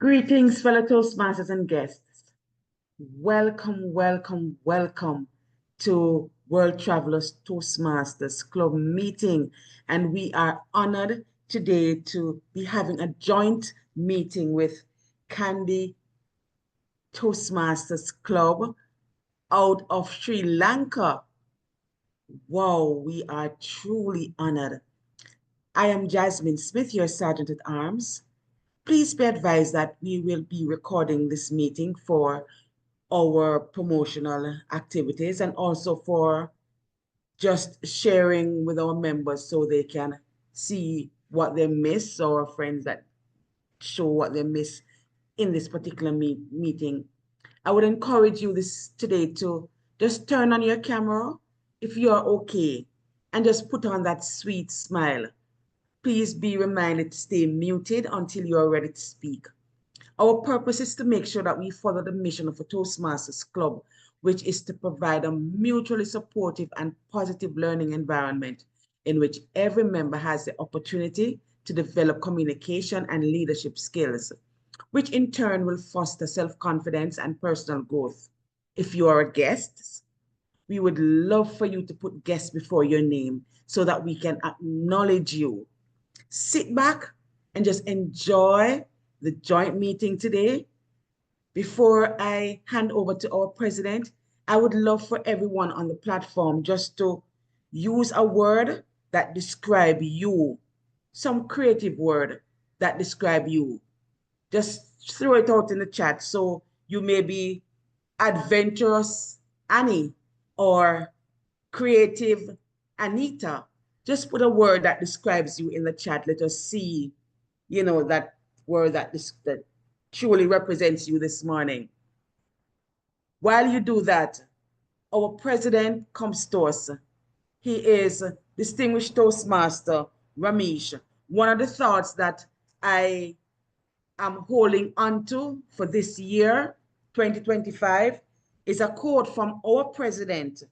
Greetings, fellow Toastmasters and guests. Welcome, welcome, welcome to World Travelers Toastmasters Club meeting. And we are honored today to be having a joint meeting with Kandy Toastmasters Club out of Sri Lanka. Wow, we are truly honored. I am Jasmine Smith, your Sergeant at Arms. Please be advised that we will be recording this meeting for our promotional activities and also for just sharing with our members so they can see what they miss, or friends that show what they miss in this particular meeting. I would encourage you today to just turn on your camera if you are okay and just put on that sweet smile. Please be reminded to stay muted until you are ready to speak. Our purpose is to make sure that we follow the mission of a Toastmasters Club, which is to provide a mutually supportive and positive learning environment in which every member has the opportunity to develop communication and leadership skills, which in turn will foster self-confidence and personal growth. If you are a guest, we would love for you to put guest before your name so that we can acknowledge you. Sit back and just enjoy the joint meeting today. Before I hand over to our president, I would love for everyone on the platform just to use a word that describe you, some creative word that describe you. Just throw it out in the chat. So you may be adventurous Annie or creative Anita. Just put a word that describes you in the chat. Let us see, that word that truly represents you this morning. While you do that, our president comes to us. He is distinguished Toastmaster Ramesh. One of the thoughts that I am holding onto for this year, 2025, is a quote from our president,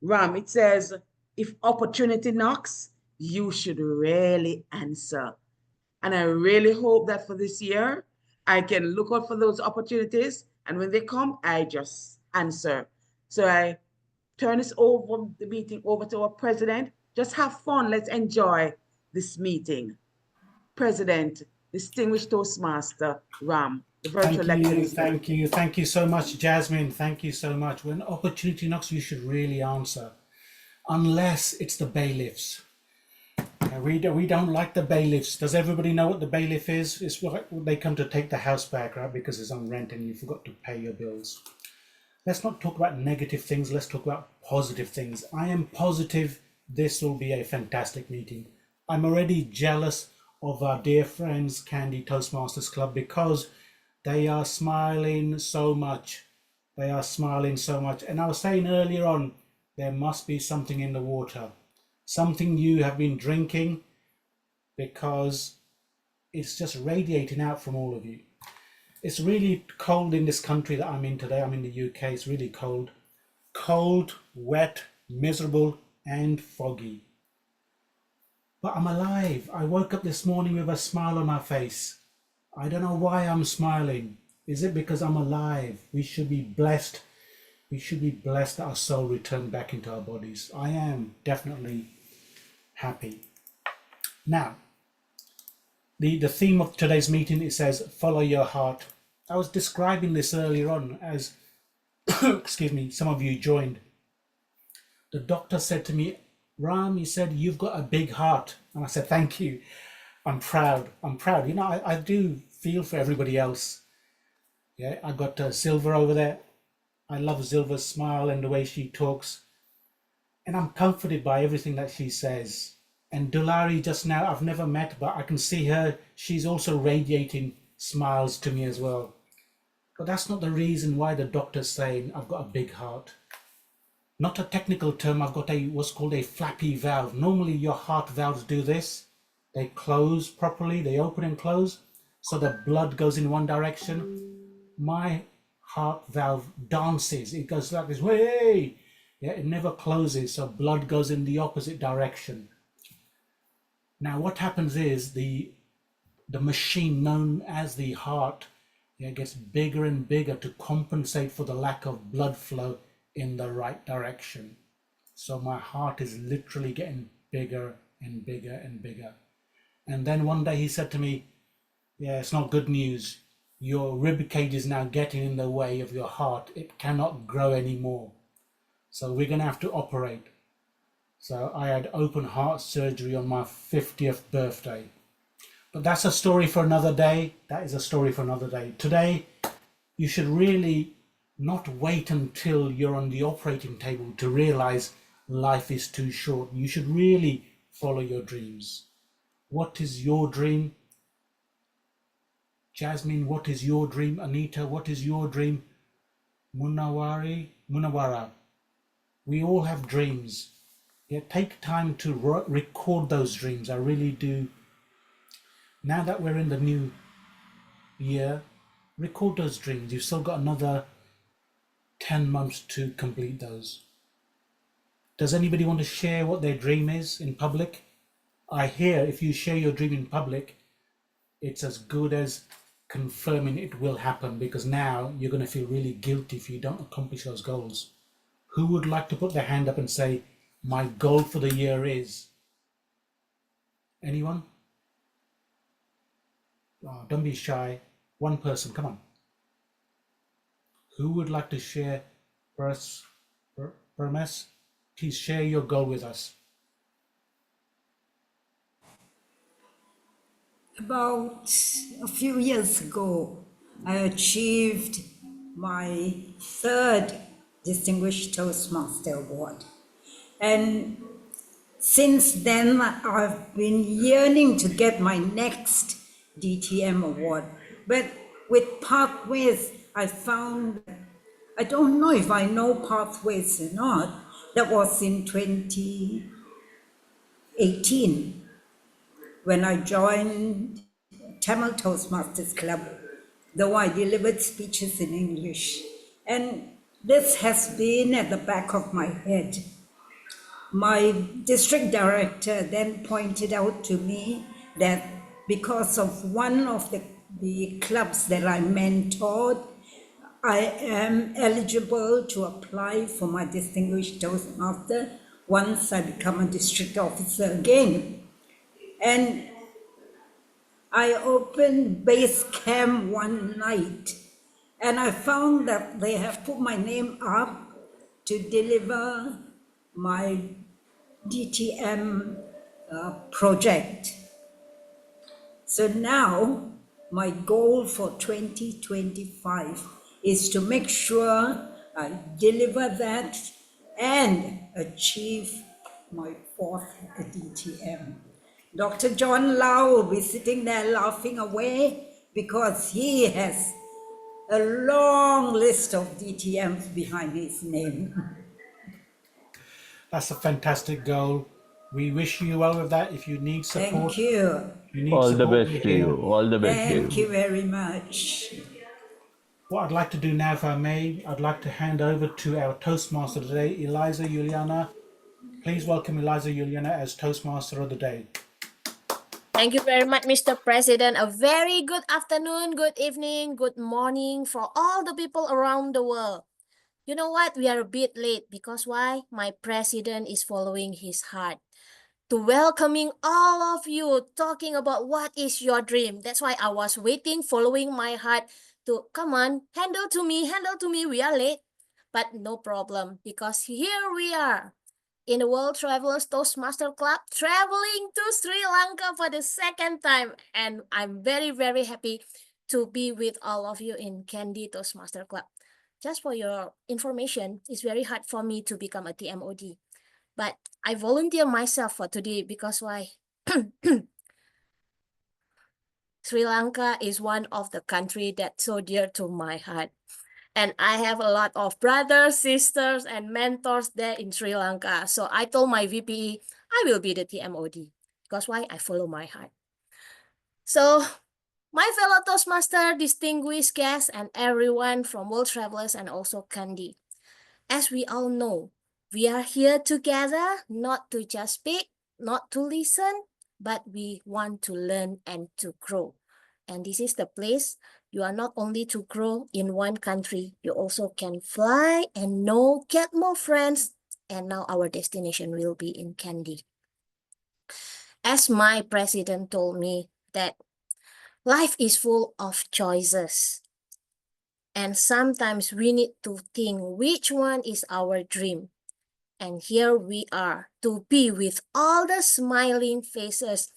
Ram. It says, if opportunity knocks, you should really answer. And I really hope that for this year, I can look out for those opportunities. And when they come, I just answer. So I turn the meeting over to our president. Just have fun. Let's enjoy this meeting. President, distinguished Toastmaster Ram, the virtual lecture is yours. Thank you so much, Jasmine. Thank you so much. When opportunity knocks, you should really answer. Unless it's the bailiffs. We don't like the bailiffs. Does everybody know what the bailiff is? It's what they come to take the house back, right? Because it's on rent and you forgot to pay your bills. Let's not talk about negative things. Let's talk about positive things. I am positive this will be a fantastic meeting. I'm already jealous of our dear friends, Kandy Toastmasters Club, because they are smiling so much. They are smiling so much. And I was saying earlier on, there must be something in the water, something you have been drinking, because it's just radiating out from all of you. It's really cold in this country that I'm in today. I'm in the UK. It's really cold. Cold, wet, miserable, and foggy. But I'm alive. I woke up this morning with a smile on my face. I don't know why I'm smiling. Is it because I'm alive? We should be blessed. We should be blessed that our soul returned back into our bodies. I am definitely happy. Now, the theme of today's meeting, it says, follow your heart. I was describing this earlier on as, excuse me, some of you joined. The doctor said to me, Ram, he said, you've got a big heart. And I said, thank you. I'm proud. I'm proud. I do feel for everybody else. Yeah, I got Silver over there. I love Zilva's smile and the way she talks, and I'm comforted by everything that she says. And Dulari just now, I've never met, but I can see her. She's also radiating smiles to me as well. But that's not the reason why the doctor's saying I've got a big heart. Not a technical term, I've got what's called a flappy valve. Normally your heart valves do this. They close properly, they open and close, so the blood goes in one direction. My heart valve dances. It goes like this, way. Yeah, it never closes, so blood goes in the opposite direction. Now what happens is the machine known as the heart, yeah, gets bigger and bigger to compensate for the lack of blood flow in the right direction. So my heart is literally getting bigger and bigger and bigger. And then one day he said to me, yeah, it's not good news. Your rib cage is now getting in the way of your heart. It cannot grow anymore. So we're going to have to operate. So I had open heart surgery on my 50th birthday. But that's a story for another day. That is a story for another day. Today, you should really not wait until you're on the operating table to realize life is too short. You should really follow your dreams. What is your dream? Jasmine, what is your dream? Anita, what is your dream? Munawara. We all have dreams. Yeah, take time to record those dreams. I really do. Now that we're in the new year, record those dreams. You've still got another 10 months to complete those. Does anybody want to share what their dream is in public? I hear if you share your dream in public, it's as good as confirming it will happen, because now you're going to feel really guilty if you don't accomplish those goals. Who would like to put their hand up and say, my goal for the year is? Anyone? Oh, don't be shy. One person, come on. Who would like to share? Permes, please share your goal with us. About a few years ago, I achieved my third Distinguished Toastmaster Award. And since then, I've been yearning to get my next DTM award. But with Pathways, I found, I don't know if I know Pathways or not, that was in 2018 when I joined Tamil Toastmasters Club, though I delivered speeches in English. And this has been at the back of my head. My district director then pointed out to me that because of one of the clubs that I mentored, I am eligible to apply for my Distinguished Toastmaster once I become a district officer again. And I opened base camp one night and I found that they have put my name up to deliver my DTM project. So now my goal for 2025 is to make sure I deliver that and achieve my fourth DTM. Dr. John Lau will be sitting there laughing away because he has a long list of DTMs behind his name. That's a fantastic goal. We wish you well with that. If you need support, Thank you. All the we're best to here. you. All the best to Thank you. you very much. What I'd like to do now, if I may, I'd like to hand over to our Toastmaster today, Eliza Juliana. Please welcome Eliza Juliana as Toastmaster of the day. Thank you very much, Mr. President. A very good afternoon, good evening, good morning for all the people around the world. You know what? We are a bit late because why? My president is following his heart to welcoming all of you, talking about what is your dream. That's why I was waiting, following my heart to come on, handle to me. We are late, but no problem because here we are in the World Travelers Toastmaster Club, traveling to Sri Lanka for the second time. And I'm very, very happy to be with all of you in Kandy Toastmaster Club. just for your information, it's very hard for me to become a TMOD. But I volunteer myself for today because why? Sri Lanka is one of the country that's so dear to my heart. And I have a lot of brothers, sisters, and mentors there in Sri Lanka. So I told my VPE, I will be the TMOD. Because why? I follow my heart. So my fellow Toastmaster, distinguished guests, and everyone from World Travelers and also Kandy. As we all know, we are here together not to just speak, not to listen, but we want to learn and to grow. And this is the place you are not only to grow in one country, you also can fly and get more friends. And now our destination will be in Kandy. As my president told me that life is full of choices. And sometimes we need to think which one is our dream. And here we are to be with all the smiling faces.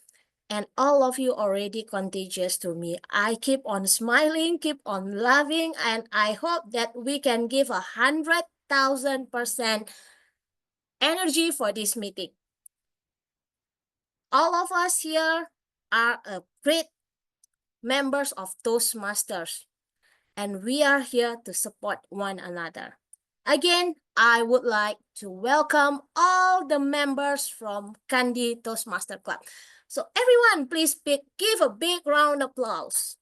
And all of you already contagious to me. I keep on smiling, keep on laughing, and I hope that we can give 100,000% energy for this meeting. All of us here are a great members of Toastmasters, and we are here to support one another. Again, I would like to welcome all the members from Kandy Toastmaster Club. So everyone, please give a big round of applause.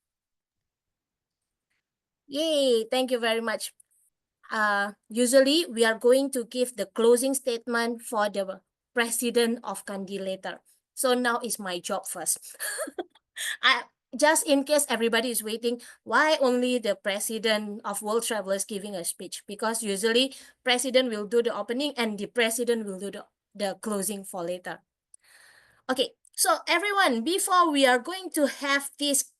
Yay, thank you very much. Usually, we are going to give the closing statement for the president of Kandy later. So now is my job first. Just in case everybody is waiting, why only the president of World Travelers giving a speech? Because usually president will do the opening and the president will do the closing for later. Okay, so everyone, before we are going to have this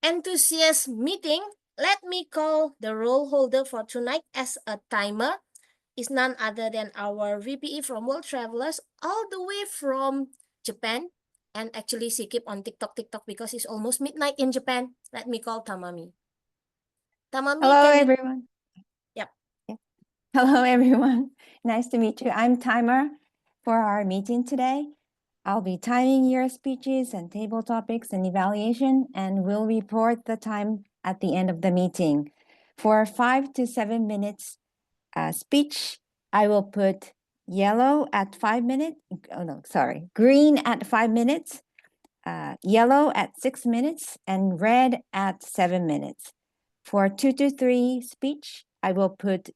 enthusiast meeting, let me call the role holder for tonight as a timer. Is none other than our VPE from World Travelers, all the way from Japan. And actually, she keep on TikTok because it's almost midnight in Japan. Let me call Tamami. Tamami, Hello, can you? everyone. Yep. Hello, everyone. Nice to meet you. I'm Timer for our meeting today. I'll be timing your speeches and table topics and evaluation, and we'll report the time at the end of the meeting. For 5 to 7 minutes speech, I will put yellow at 5 minutes. Oh, no, sorry. Green at 5 minutes, yellow at 6 minutes, and red at 7 minutes. For 2 to 3 speech, I will put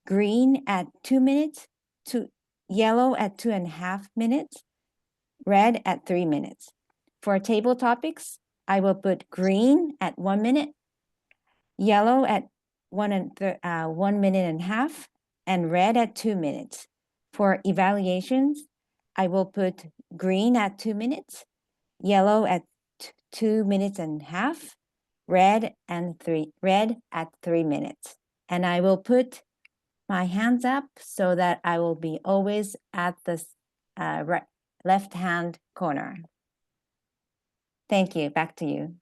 green at 2 minutes, yellow at 2.5 minutes, red at 3 minutes. For table topics, I will put green at 1 minute, yellow at 1 minute and a half, and red at 2 minutes. For evaluations, I will put green at 2 minutes, yellow at 2 minutes and a half, red at 3 minutes. And I will put my hands up so that I will be always at the left-hand corner. Thank you. Back to you.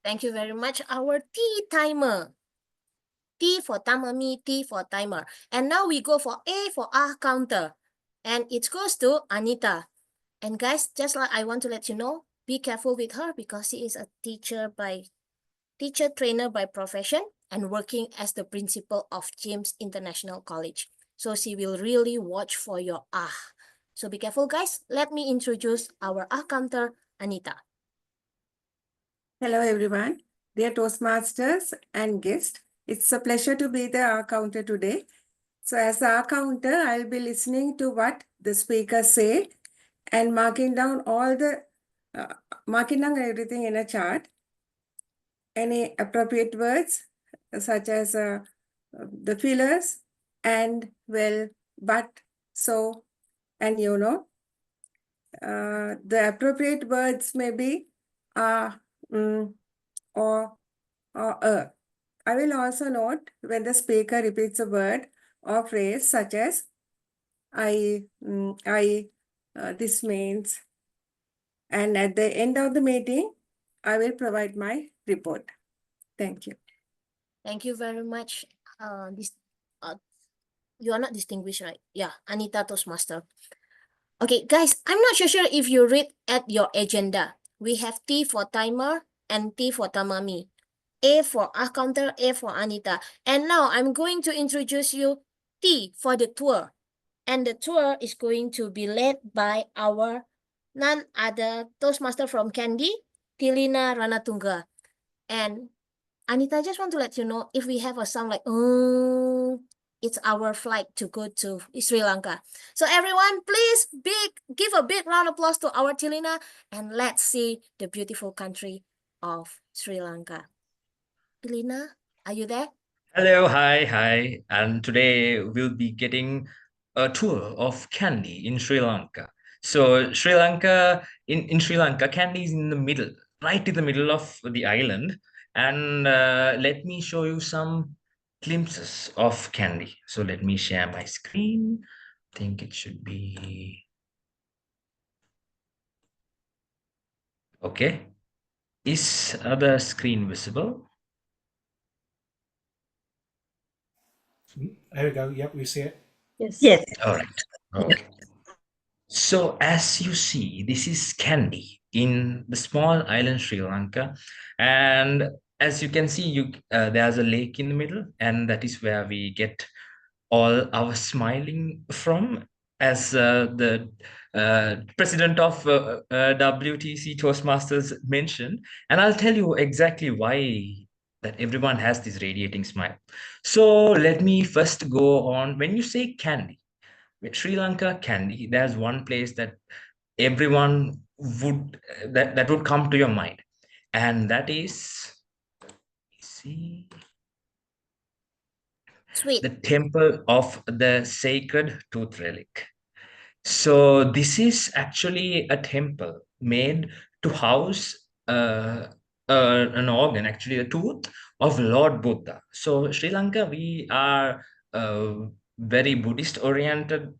Thank you very much. Our T timer. T for Tamami, T for timer. And now we go for A for counter. And it goes to Anita. And guys, just like I want to let you know, be careful with her because she is a teacher trainer by profession and working as the principal of James International College. So she will really watch for your So be careful, guys. Let me introduce our counter, Anita. Hello, everyone. Dear Toastmasters and guests, it's a pleasure to be the counter today. So as the counter, I'll be listening to what the speakers say and marking down everything in a chart. Any appropriate words such as the fillers and, well, but, so, and you know. The appropriate words may be or. I will also note when the speaker repeats a word or phrase such as this means, and at the end of the meeting, I will provide my report. Thank you. Thank you very much. You are not distinguished, right? Yeah, Anita Toastmaster. Okay, guys, I'm not so sure if you read at your agenda. We have T for timer and T for Tamami. A for counter, A for Anita. And now I'm going to introduce you T for the tour. And the tour is going to be led by our none other Toastmaster from Kandy, Tilina Ranatunga. And Anita, I just want to let you know if we have a sound like, it's our flight to go to Sri Lanka. So everyone, please give a big round of applause to our Tilina and let's see the beautiful country of Sri Lanka. Tilina, are you there? Hello, hi. And today we'll be getting a tour of Kandy in Sri Lanka. So Sri Lanka, in Sri Lanka, Kandy is in the middle, right in the middle of the island. And let me show you some glimpses of Kandy. So let me share my screen. I think it should be okay. Is the screen visible? There we go. Yep, we see it. Yes. All right. Okay. So as you see, this is Kandy in the small island Sri Lanka, and as you can see, there's a lake in the middle, and that is where we get all our smiling from. As the president of WTC Toastmasters mentioned, and I'll tell you exactly why that everyone has this radiating smile. So let me first go on. When you say Kandy, with Sri Lanka Kandy, there's one place that everyone would that would come to your mind, and that is, see, Sweet. the temple of the sacred tooth relic. So this is actually a temple made to house an organ, actually a tooth of Lord Buddha. So Sri Lanka, we are a very Buddhist oriented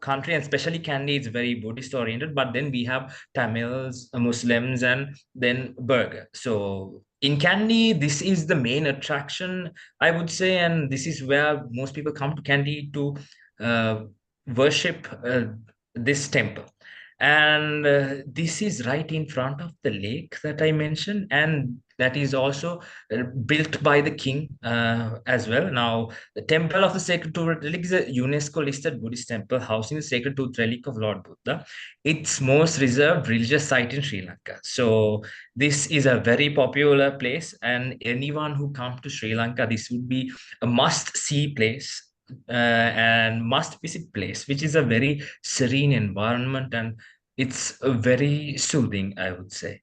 country, and especially Kandy is very Buddhist oriented. But then we have Tamils, Muslims, and then Burger. So in Kandy, this is the main attraction, I would say, and this is where most people come to Kandy to worship this temple. And this is right in front of the lake that I mentioned, and that is also built by the king as well. Now, the Temple of the Sacred Tooth Relic is a UNESCO listed Buddhist temple housing the sacred tooth relic of Lord Buddha. It's most reserved religious site in Sri Lanka. So this is a very popular place, and anyone who comes to Sri Lanka, this would be a must-see place and must visit place, which is a very serene environment, and it's very soothing, I would say.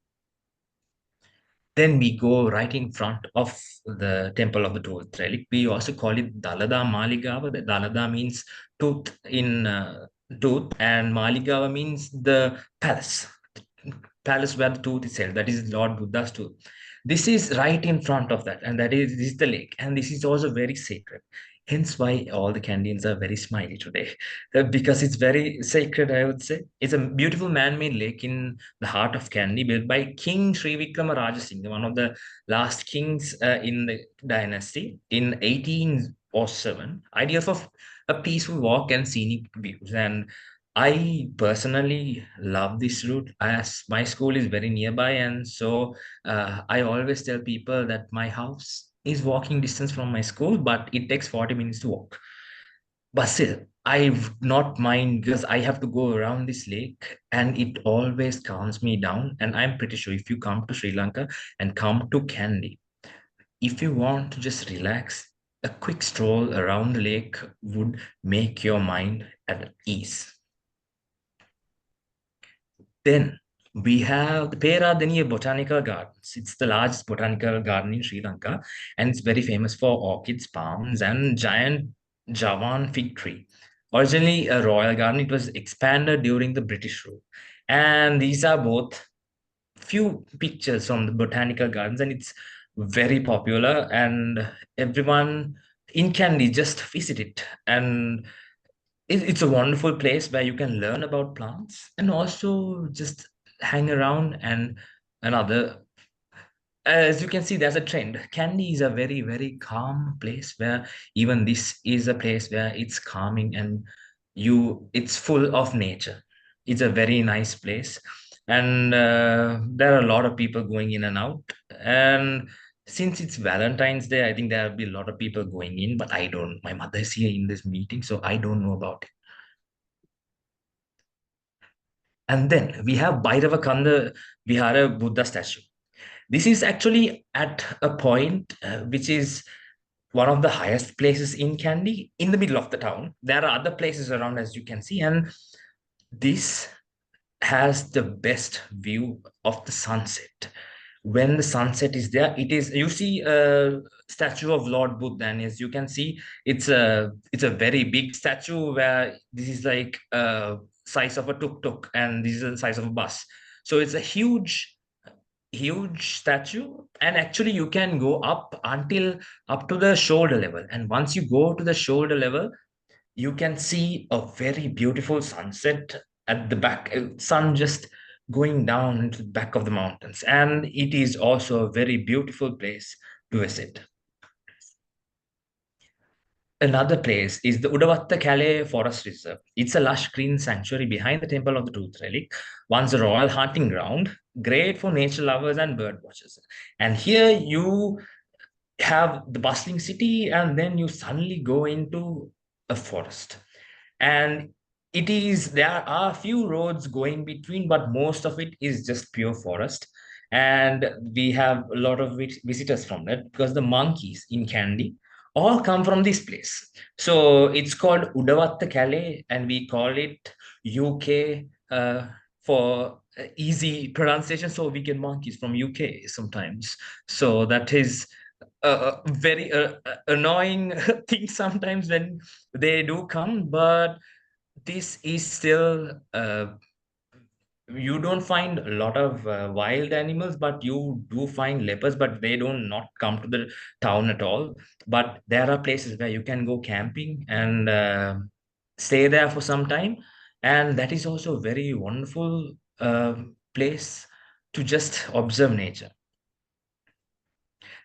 Then we go right in front of the temple of the tooth relic. We also call it Dalada Maligava. The Dalada means tooth in tooth, and Maligava means the palace. Palace where the tooth is held. That is Lord Buddha's tooth. This is right in front of that, and this is the lake, and this is also very sacred. Hence why all the Candians are very smiley today, because it's very sacred, I would say. It's a beautiful man-made lake in the heart of Kandy, built by King Sri Vikrama Rajasinghe, one of the last kings in the dynasty in 1807. Ideal for a peaceful walk and scenic views. And I personally love this route as my school is very nearby, and so I always tell people that my house is walking distance from my school, but it takes 40 minutes to walk. But still, I would not mind because I have to go around this lake and it always calms me down. And I'm pretty sure if you come to Sri Lanka and come to Kandy, if you want to just relax, a quick stroll around the lake would make your mind at ease. Then we have the Peradeniya Botanical Gardens. It's the largest botanical garden in Sri Lanka, and it's very famous for orchids, palms, and giant Javan fig tree. Originally a royal garden, it was expanded during the British rule. And these are both few pictures from the botanical gardens, and it's very popular. And everyone in Kandy just visit it, and it's a wonderful place where you can learn about plants and also just hang around and other as you can see, there's a trend. Kandy is a very, very calm place where even this is a place where it's calming and it's full of nature. It's a very nice place. And there are a lot of people going in and out. And since it's Valentine's Day, I think there'll be a lot of people going in, but I don't. My mother is here in this meeting, so I don't know about it. And then we have Bhairavakanda Vihara Buddha statue. This is actually at a point which is one of the highest places in Kandy, in the middle of the town. There are other places around, as you can see, and this has the best view of the sunset. When the sunset is there, you see a statue of Lord Buddha, and as you can see, it's a very big statue where this is like a size of a tuk-tuk, and this is the size of a bus. So it's a huge statue, and actually you can go up to the shoulder level, and once you go to the shoulder level, you can see a very beautiful sunset at the back, sun just going down into the back of the mountains, and it is also a very beautiful place to visit. Another place is the Udavatta Calais Forest Reserve. It's a lush green sanctuary behind the Temple of the Tooth Relic, once a royal hunting ground, great for nature lovers and bird watchers. And here you have the bustling city, and then you suddenly go into a forest. And there are a few roads going between, but most of it is just pure forest. And we have a lot of visitors from that, because the monkeys in Kandy all come from this place. So it's called Udavatta Calais, and we call it UK for easy pronunciation. So we get monkeys from UK sometimes. So that is a very annoying thing sometimes when they do come, but this is still you don't find a lot of wild animals, but you do find leopards, but they don't not come to the town at all. But there are places where you can go camping and stay there for some time, and that is also a very wonderful place to just observe nature.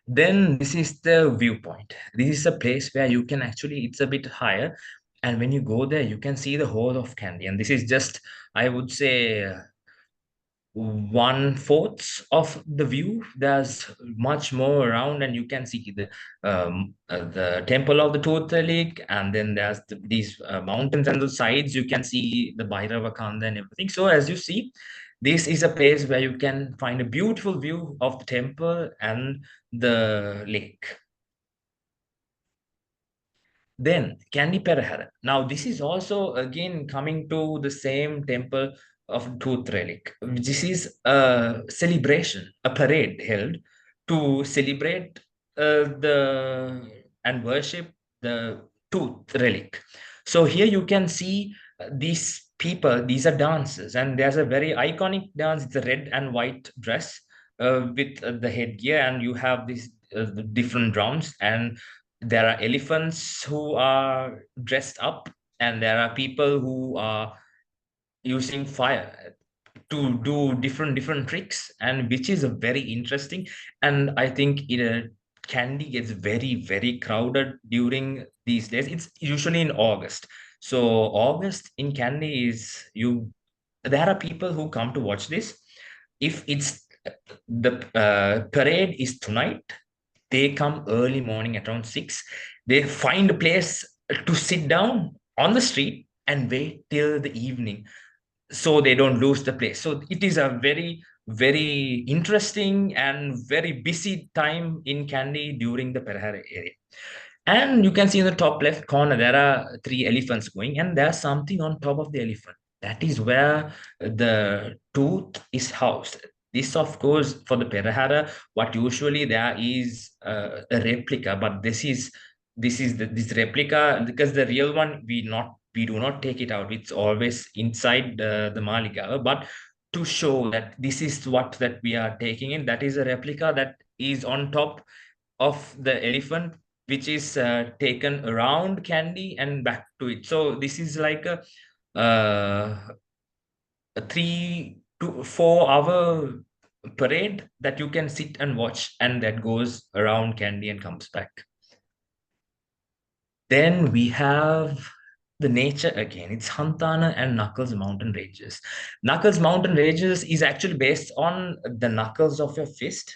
Then this is the viewpoint. This is a place where you can actually, it's a bit higher, and when you go there you can see the whole of Kandy, and this is just, I would say, 1/4 of the view. There's much more around, and you can see the temple of the Tooth Relic, and then there's these mountains and the sides. You can see the Bhairavakanda and everything. So as you see, this is a place where you can find a beautiful view of the temple and the lake. Then Kandy Perahara. Now this is also again coming to the same temple of Tooth Relic. This is a celebration, a parade held to celebrate the and worship the Tooth Relic. So here you can see these people, these are dancers, and there's a very iconic dance. It's a red and white dress with the headgear, and you have these different drums, and there are elephants who are dressed up, and there are people who are using fire to do different tricks, and which is a very interesting. And I think Kandy gets very crowded during these days. It's usually in August. So August in Kandy is there are people who come to watch this. If it's the parade is tonight, they come early morning at around 6. They find a place to sit down on the street and wait till the evening, so they don't lose the place. So it is a very interesting and very busy time in Kandy during the Perahara area. And you can see in the top left corner, there are 3 elephants going, and there's something on top of the elephant. That is where the tooth is housed. This, of course, for the Perahara, what usually there is a replica, but this replica, because the real one we do not take it out. It's always inside the Maliga. But to show that this is what that we are taking in, that is a replica that is on top of the elephant, which is taken around Kandy and back to it. So this is like a 3 to 4 hour parade that you can sit and watch, and that goes around Kandy and comes back. Then we have the nature again. It's Hantana and Knuckles mountain ranges. Knuckles mountain ranges is actually based on the knuckles of your fist,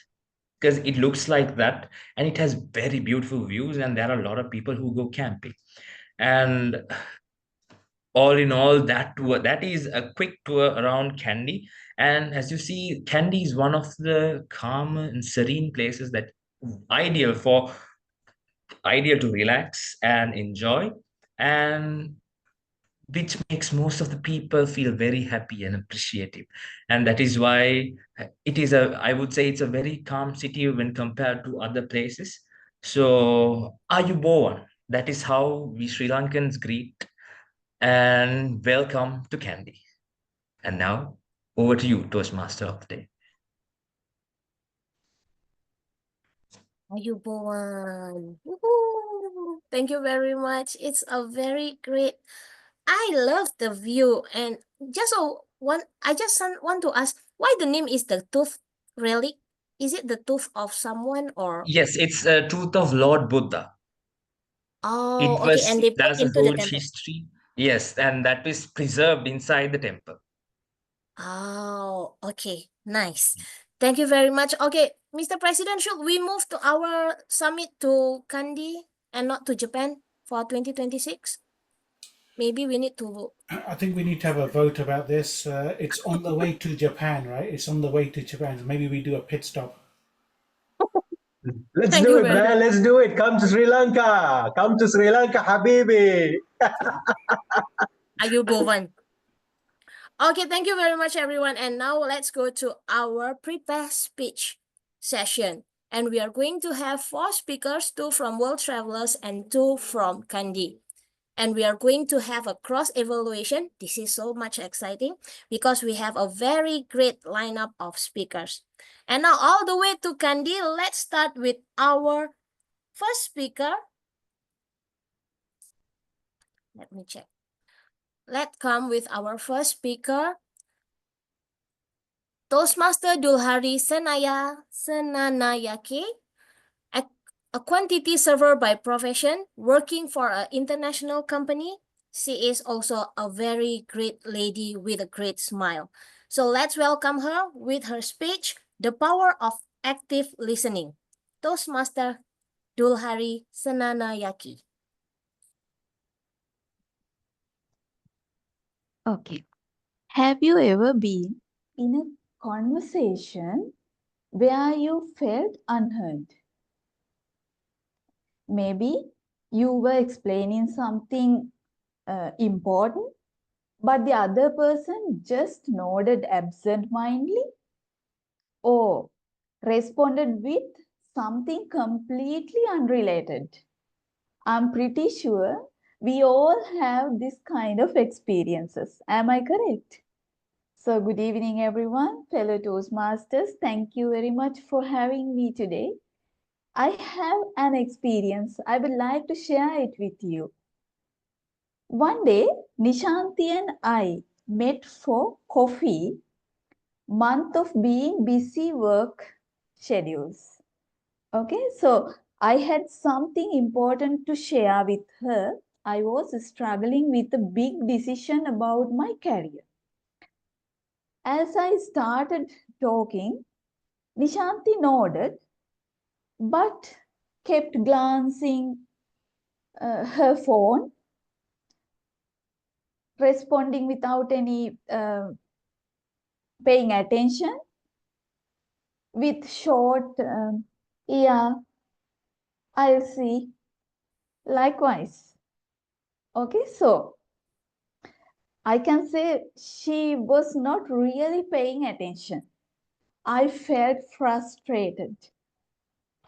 because it looks like that, and it has very beautiful views, and there are a lot of people who go camping. And all in all, that is a quick tour around Kandy. And as you see, Kandy is one of the calm and serene places that ideal for ideal to relax and enjoy, and which makes most of the people feel very happy and appreciative. And that is why it is I would say it's a very calm city when compared to other places. So Ayubowan, that is how we Sri Lankans greet and welcome to Kandy. And now over to you, Toastmaster of the day. Ayubowan. Woohoo! Thank you very much. It's a very great. I love the view, and just I just want to ask why the name is the tooth relic. Is it the tooth of someone or? Yes, it's a tooth of Lord Buddha. Oh, okay, and they put There's a into the huge temple. history. Yes, and that is preserved inside the temple. Oh, okay, nice. Thank you very much. Okay, Mr. President, should we move to our summit to Kandy and not to Japan for 2026? Maybe we need to. I think we need to have a vote about this. It's on the way to Japan, right? It's on the way to Japan. Maybe we do a pit stop. Let's Thank do you it, very man. much. Let's do it. Come to Sri Lanka. Come to Sri Lanka, Habibi. Ayubowan. Okay, thank you very much, everyone. And now let's go to our prepare speech session. And we are going to have 4 speakers, 2 from World Travelers and 2 from Kandy. And we are going to have a cross evaluation. This is so much exciting because we have a very great lineup of speakers. And now all the way to Kandy, let's start with our first speaker. Let me check. Let's come with our first speaker, Toastmaster Dulhari Senanayake, a quantity server by profession, working for an international company. She is also a very great lady with a great smile. So let's welcome her with her speech, The Power of Active Listening. Toastmaster Dulhari Senanayake. Okay. Have you ever been in a conversation where you felt unheard? Maybe you were explaining something important, but the other person just nodded absent-mindedly or responded with something completely unrelated. I'm pretty sure we all have this kind of experiences. Am I correct? So good evening, everyone, fellow Toastmasters. Thank you very much for having me today. I have an experience. I would like to share it with you. One day, Nishanti and I met for coffee, month of being busy work schedules. Okay, so I had something important to share with her. I was struggling with a big decision about my career. As I started talking, Nishanti nodded, but kept glancing her phone, responding without any paying attention, with short, yeah, I'll see. Likewise. Okay, so I can say she was not really paying attention. I felt frustrated.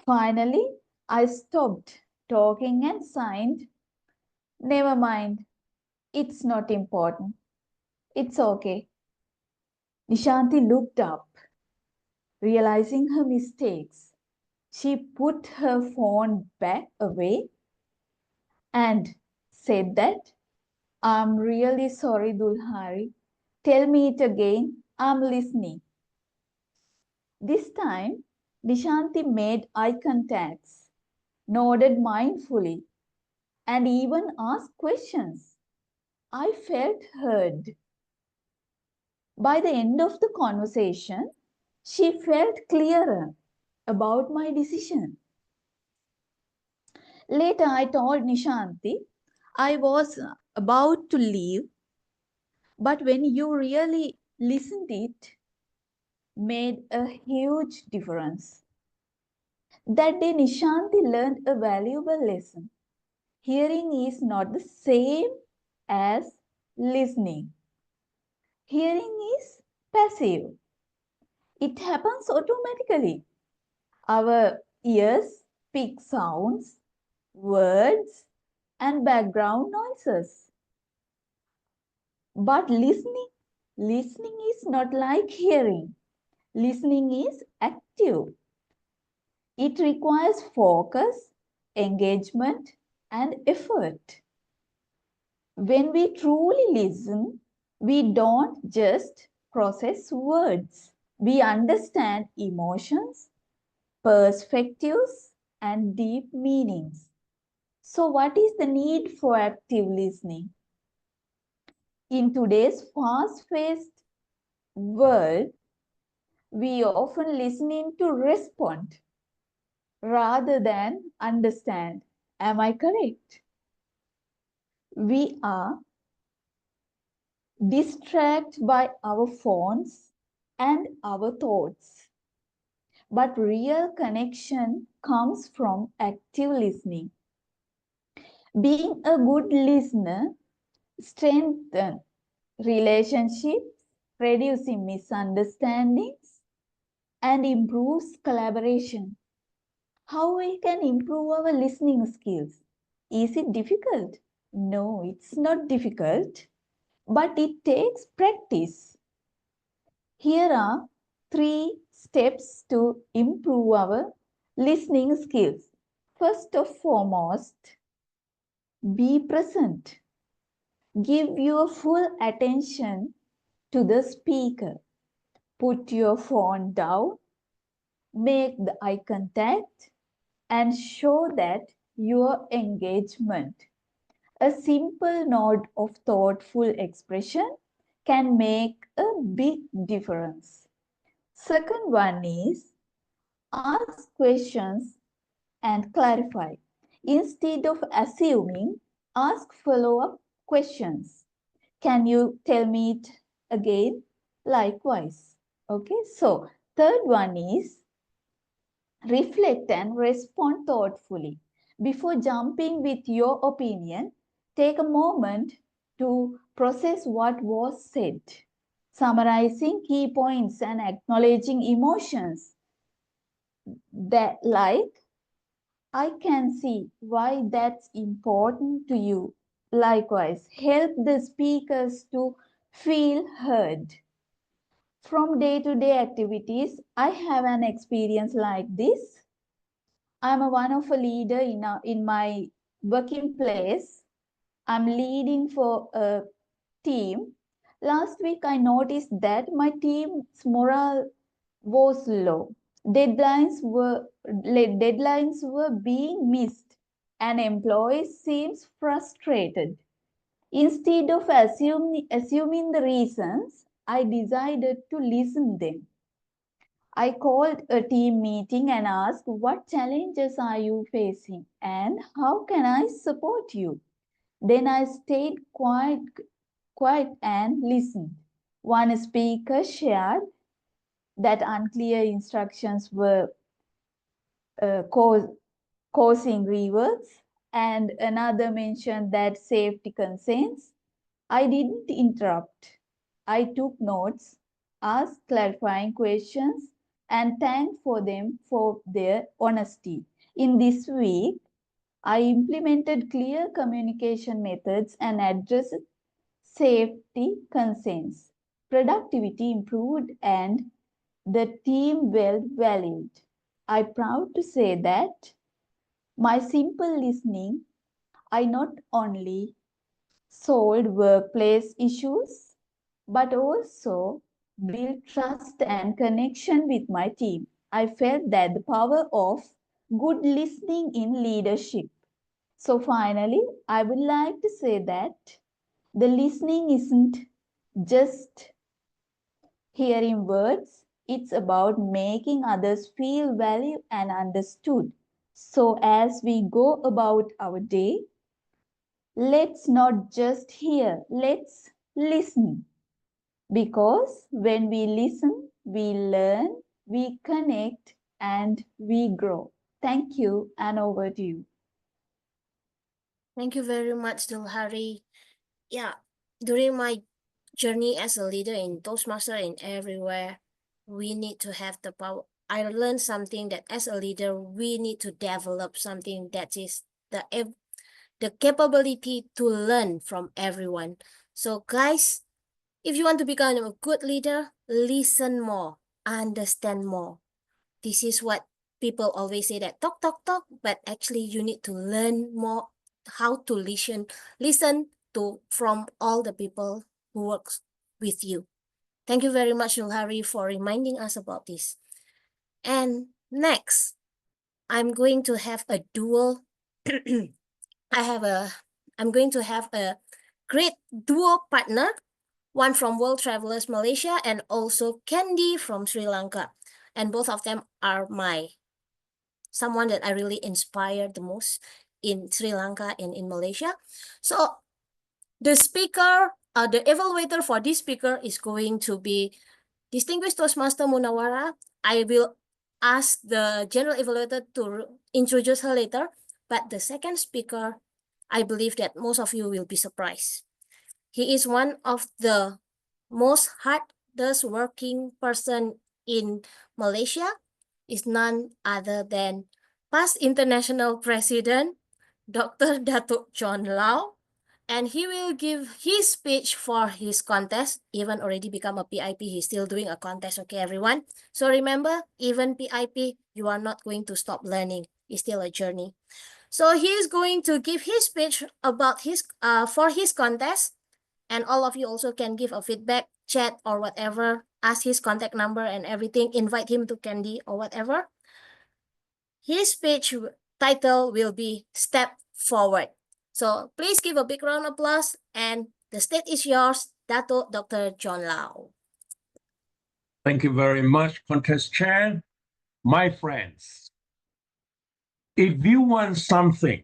Finally, I stopped talking and signed, "Never mind, it's not important. It's okay." Nishanti looked up, realizing her mistakes. She put her phone back away and said that, "I'm really sorry, Dulhari. Tell me it again. I'm listening." This time, Nishanti made eye contacts, nodded mindfully, and even asked questions. I felt heard. By the end of the conversation, she felt clearer about my decision. Later, I told Nishanti I was about to leave, but when you really listened, it made a huge difference. That day, Nishanti learned a valuable lesson. Hearing is not the same as listening. Hearing is passive. It happens automatically. Our ears pick sounds, words, and background noises. But listening is not like hearing. Listening is active. It requires focus, engagement, and effort. When we truly listen, we don't just process words. We understand emotions, perspectives, and deep meanings. So, what is the need for active listening? In today's fast-paced world, we often listening to respond rather than understand. Am I correct? We are distracted by our phones and our thoughts. But real connection comes from active listening. Being a good listener strengthens relationships, reducing misunderstandings, and improves collaboration. How we can improve our listening skills? Is it difficult? No, it's not difficult, but it takes practice. Here are 3 steps to improve our listening skills. First of foremost, be present. Give your full attention to the speaker. Put your phone down, make the eye contact, and show that your engagement. A simple nod of thoughtful expression can make a big difference. Second one is ask questions and clarify. Instead of assuming, ask follow-up questions. Can you tell me it again? Likewise. Okay, so third one is reflect and respond thoughtfully. Before jumping with your opinion, take a moment to process what was said, summarizing key points and acknowledging emotions that like, I can see why that's important to you. Likewise, help the speakers to feel heard. From day-to-day activities, I have an experience like this. I'm one of a leader in my working place. I'm leading for a team. Last week, I noticed that my team's morale was low. Deadlines were being missed, and employees seems frustrated. Instead of assuming the reasons, I decided to listen them. I called a team meeting and asked, what challenges are you facing and how can I support you? Then I stayed quiet and listened. One speaker shared that unclear instructions were causing reworks, and another mentioned that safety concerns. I didn't interrupt. I took notes, asked clarifying questions, and thanked for them for their honesty. In this week, I implemented clear communication methods and addressed safety concerns. Productivity improved and the team well valued. I'm proud to say that my simple listening, I not only solved workplace issues, but also build trust and connection with my team. I felt that the power of good listening in leadership. So finally, I would like to say that the listening isn't just hearing words, it's about making others feel valued and understood. So as we go about our day, let's not just hear, let's listen. Because when we listen, we learn, we connect, and we grow. Thank you, and over to you. Thank you very much, Dilhari. Yeah, during my journey as a leader in Toastmaster and everywhere, we need to have the power. I learned something that as a leader, we need to develop something that is the capability to learn from everyone. So guys, if you want to become a good leader, listen more, understand more. This is what people always say, that talk, talk, talk, but actually you need to learn more how to listen to from all the people who works with you. Thank you very much, Nulhari, for reminding us about this. And next, I'm going to have a dual. I'm going to have a great duo partner, one from World Travelers Malaysia and also Kandy from Sri Lanka. And both of them are someone that I really inspired the most in Sri Lanka and in Malaysia. So the evaluator for this speaker is going to be Distinguished Toastmaster Munawara. I will ask the general evaluator to introduce her later, but the second speaker, I believe that most of you will be surprised. He is one of the most hardest working person in Malaysia, is none other than past international president, Dr. Datuk John Lau, and he will give his speech for his contest. Even already become a PIP, he's still doing a contest, okay, everyone? So remember, even PIP, you are not going to stop learning. It's still a journey. So he is going to give his speech about for his contest, and all of you also can give a feedback, chat or whatever, ask his contact number and everything, invite him to Kandy or whatever. His speech title will be Step Forward. So please give a big round of applause, and the stage is yours, Dato Dr. John Lau. Thank you very much, Contest Chair. My friends, if you want something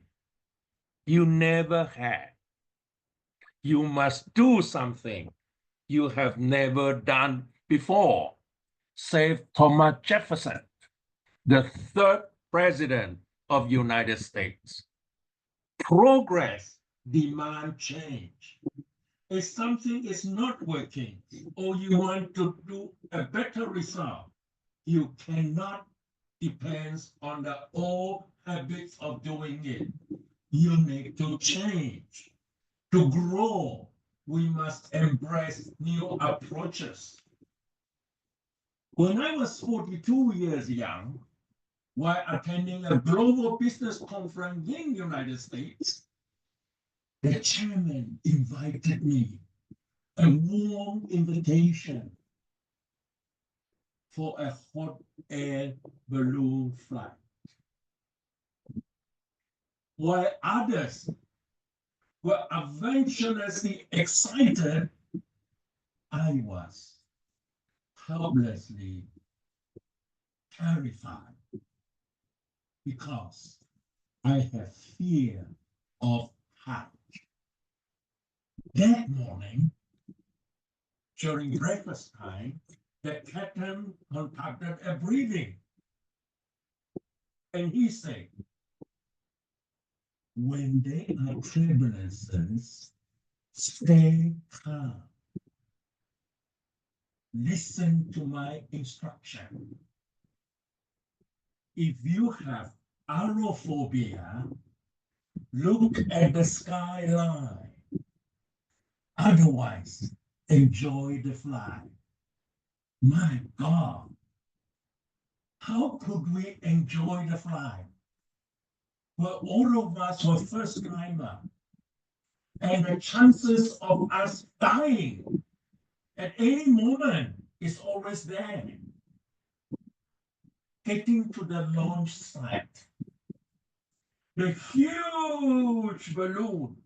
you never had, you must do something you have never done before, said Thomas Jefferson, the third president of the United States. Progress demands change. If something is not working or you want to do a better result, you cannot depend on the old habits of doing it. You need to change. To grow, we must embrace new approaches. When I was 42 years young, while attending a global business conference in the United States, the chairman invited me, a warm invitation for a hot air balloon flight. While others were adventurously excited, I was helplessly terrified because I have fear of height. That morning, during breakfast time, the captain conducted a briefing, and he said, when there are turbulences, stay calm. Listen to my instruction. If you have aerophobia, look at the skyline. Otherwise, enjoy the flight. My God, how could we enjoy the flight? Well, all of us were first timer, and the chances of us dying at any moment is always there. Getting to the launch site, the huge balloon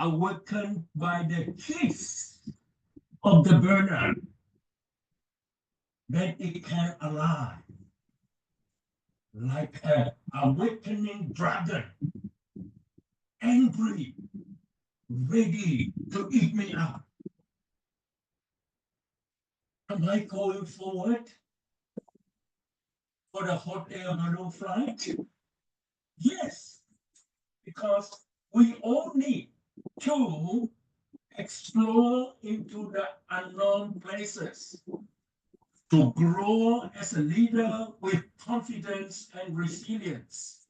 awakened by the kiss of the burner, then it can alive like an awakening dragon, angry, ready to eat me up. Am I going forward for the hot air balloon flight? Yes, because we all need to explore into the unknown places, to grow as a leader with confidence and resilience.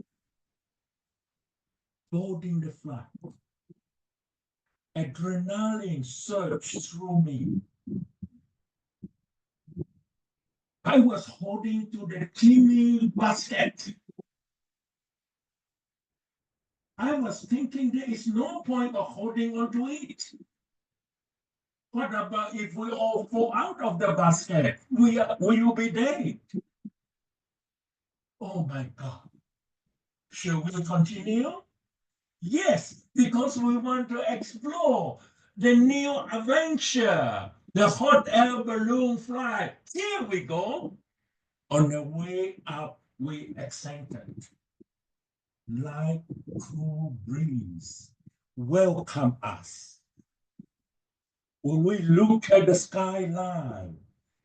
Boarding the flight, adrenaline surged through me. I was holding to the teeny basket. I was thinking there is no point of holding on to it. What about if we all fall out of the basket? We will be dead. Oh my God. Shall we continue? Yes, because we want to explore the new adventure, the hot air balloon flight. Here we go. On the way up, we ascended. Light, cool breeze welcome us. When we look at the skyline,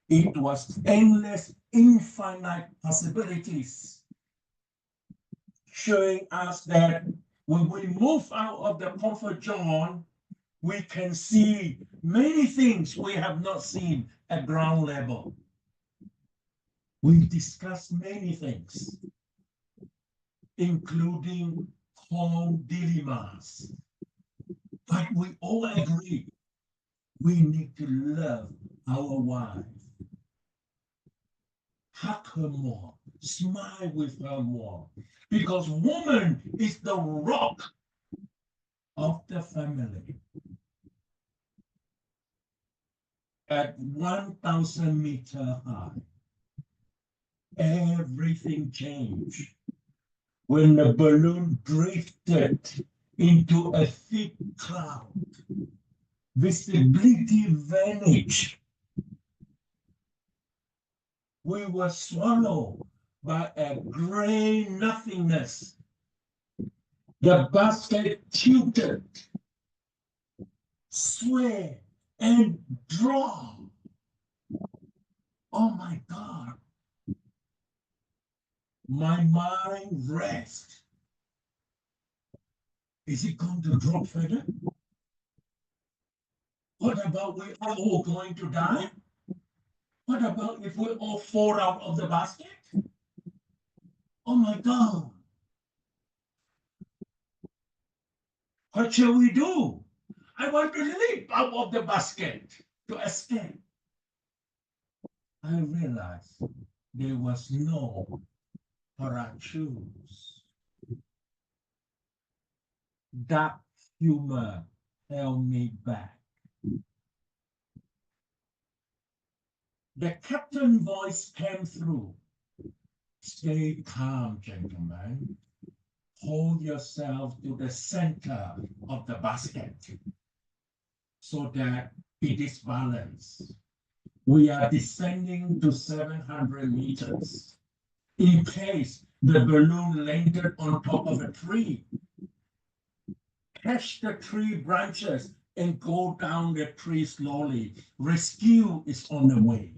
it was endless, infinite possibilities, showing us that when we move out of the comfort zone, we can see many things we have not seen at ground level. We discussed many things, including home dilemmas. But we all agree we need to love our wife. Hug her more, smile with her more, because woman is the rock of the family. At 1,000 meters high, everything changed when the balloon drifted into a thick cloud. Visibility vanished. We were swallowed by a gray nothingness. The basket tilted, sway, and drop. Oh my God. My mind rests. Is it going to drop further? What about we are all going to die? What about if we all fall out of the basket? Oh my God. What shall we do? I want to leap out of the basket to escape. I realized there was no parachutes. Dark humor held me back. The captain's voice came through. Stay calm, gentlemen. Hold yourself to the center of the basket so that it is balanced. We are descending to 700 meters. In case the balloon landed on top of a tree, catch the tree branches and go down the tree slowly. Rescue is on the way.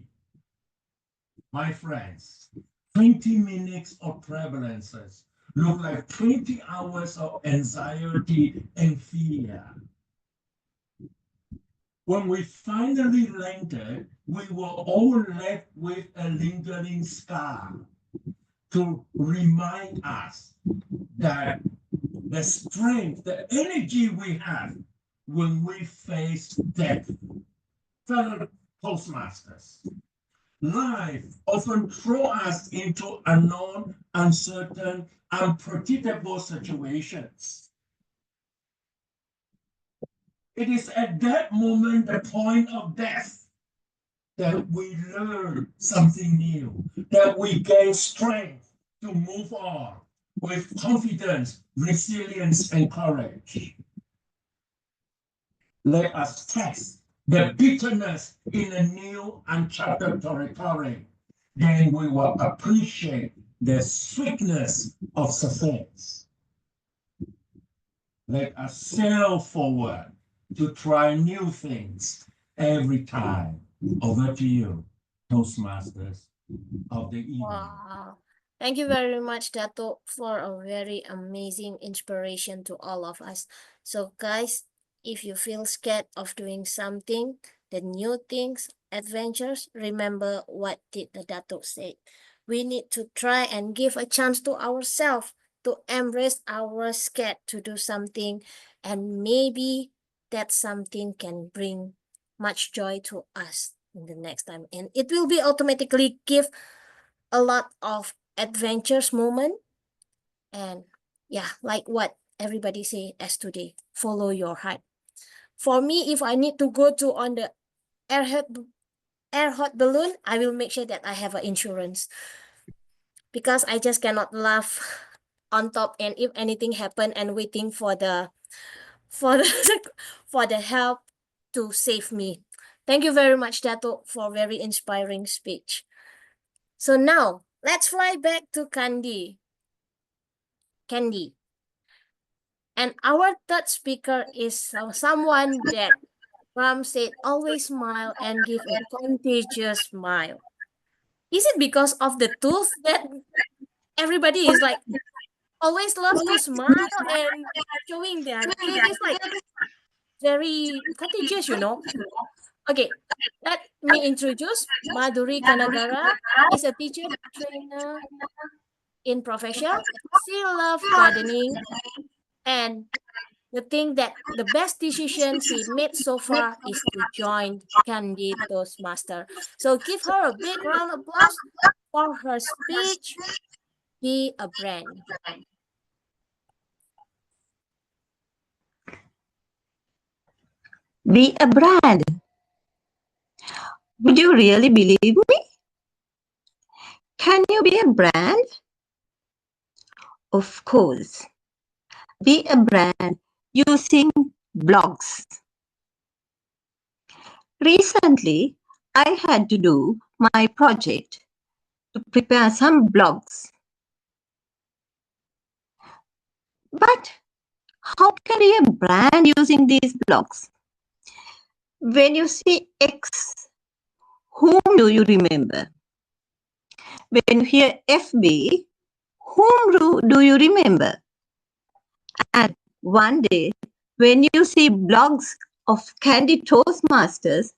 My friends, 20 minutes of turbulences look like 20 hours of anxiety and fear. When we finally landed, we were all left with a lingering scar to remind us that the strength, the energy we have when we face death. Fellow Toastmasters, life often throws us into unknown, uncertain, unpredictable situations. It is at that moment, the point of death, that we learn something new, that we gain strength to move on with confidence, resilience, and courage. Let us test the bitterness in a new uncharted territory. Then we will appreciate the sweetness of success. Let us sail forward to try new things every time. Over to you, Toastmasters of the evening. Wow. Thank you very much, Dato, for a very amazing inspiration to all of us. So, guys, if you feel scared of doing something, the new things, adventures, remember what did the Dato say. We need to try and give a chance to ourselves to embrace our scared to do something, and maybe that something can bring much joy to us in the next time, and it will be automatically give a lot of adventures moment. And yeah, like what everybody say as today, follow your heart. For me, if I need to go to on the air hot balloon, I will make sure that I have an insurance, because I just cannot laugh on top, and if anything happen and waiting for the for the for the help to save me. Thank you very much, Dato, for very inspiring speech. So now let's fly back to Kandy. And our third speaker is someone that Ram said always smile and give a contagious smile. Is it because of the tooth that everybody is like always love to smile and showing their teeth? Is like very contagious, you know. Okay, let me introduce Madhuri Kanagara. Is a teacher trainer in profession. She loves gardening, and the thing that the best decision she made so far is to join Kandy Toastmaster. So give her a big round of applause for her speech. Be a brand. Be a brand. Would you really believe me? Can you be a brand? Of course. Be a brand using blogs. Recently, I had to do my project to prepare some blogs. But how can you be a brand using these blogs? When you see X, whom do you remember? When you hear FB, whom do you remember? And one day, when you see blogs of Kandy Toastmasters,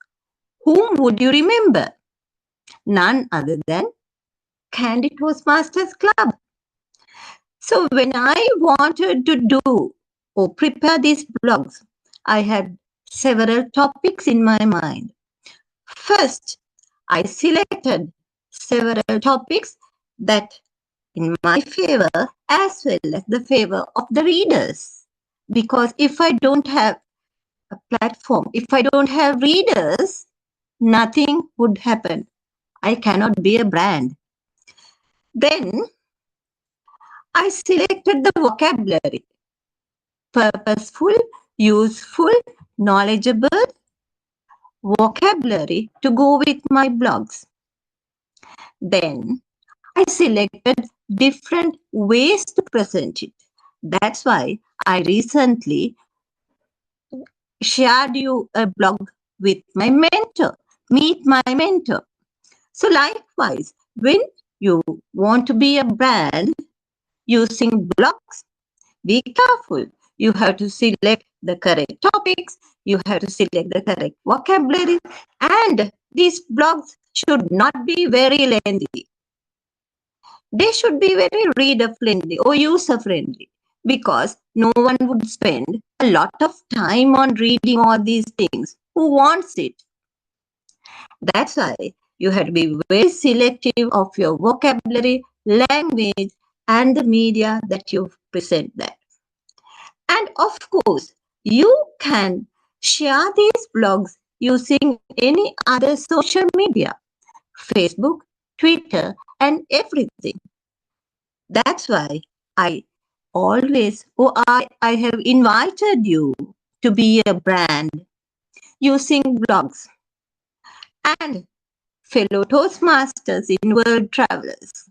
whom would you remember? None other than Kandy Toastmasters Club. So when I wanted to do or prepare these blogs, I had several topics in my mind. First, I selected several topics that in my favor as well as the favor of the readers. Because if I don't have a platform, if I don't have readers, nothing would happen. I cannot be a brand. Then I selected the vocabulary: purposeful, useful, knowledgeable vocabulary to go with my blogs. Then I selected different ways to present it. That's why I recently shared you a blog with my mentor, Meet My Mentor. So likewise, when you want to be a brand using blogs, be careful. You have to select the correct topics, you have to select the correct vocabulary, and these blogs should not be very lengthy. They should be very reader-friendly or user-friendly, because no one would spend a lot of time on reading all these things. Who wants it? That's why you have to be very selective of your vocabulary, language, and the media that you present there. And of course, you can Share these blogs using any other social media, Facebook, Twitter, and everything. That's why I have invited you to be a brand using blogs and fellow Toastmasters in world travelers.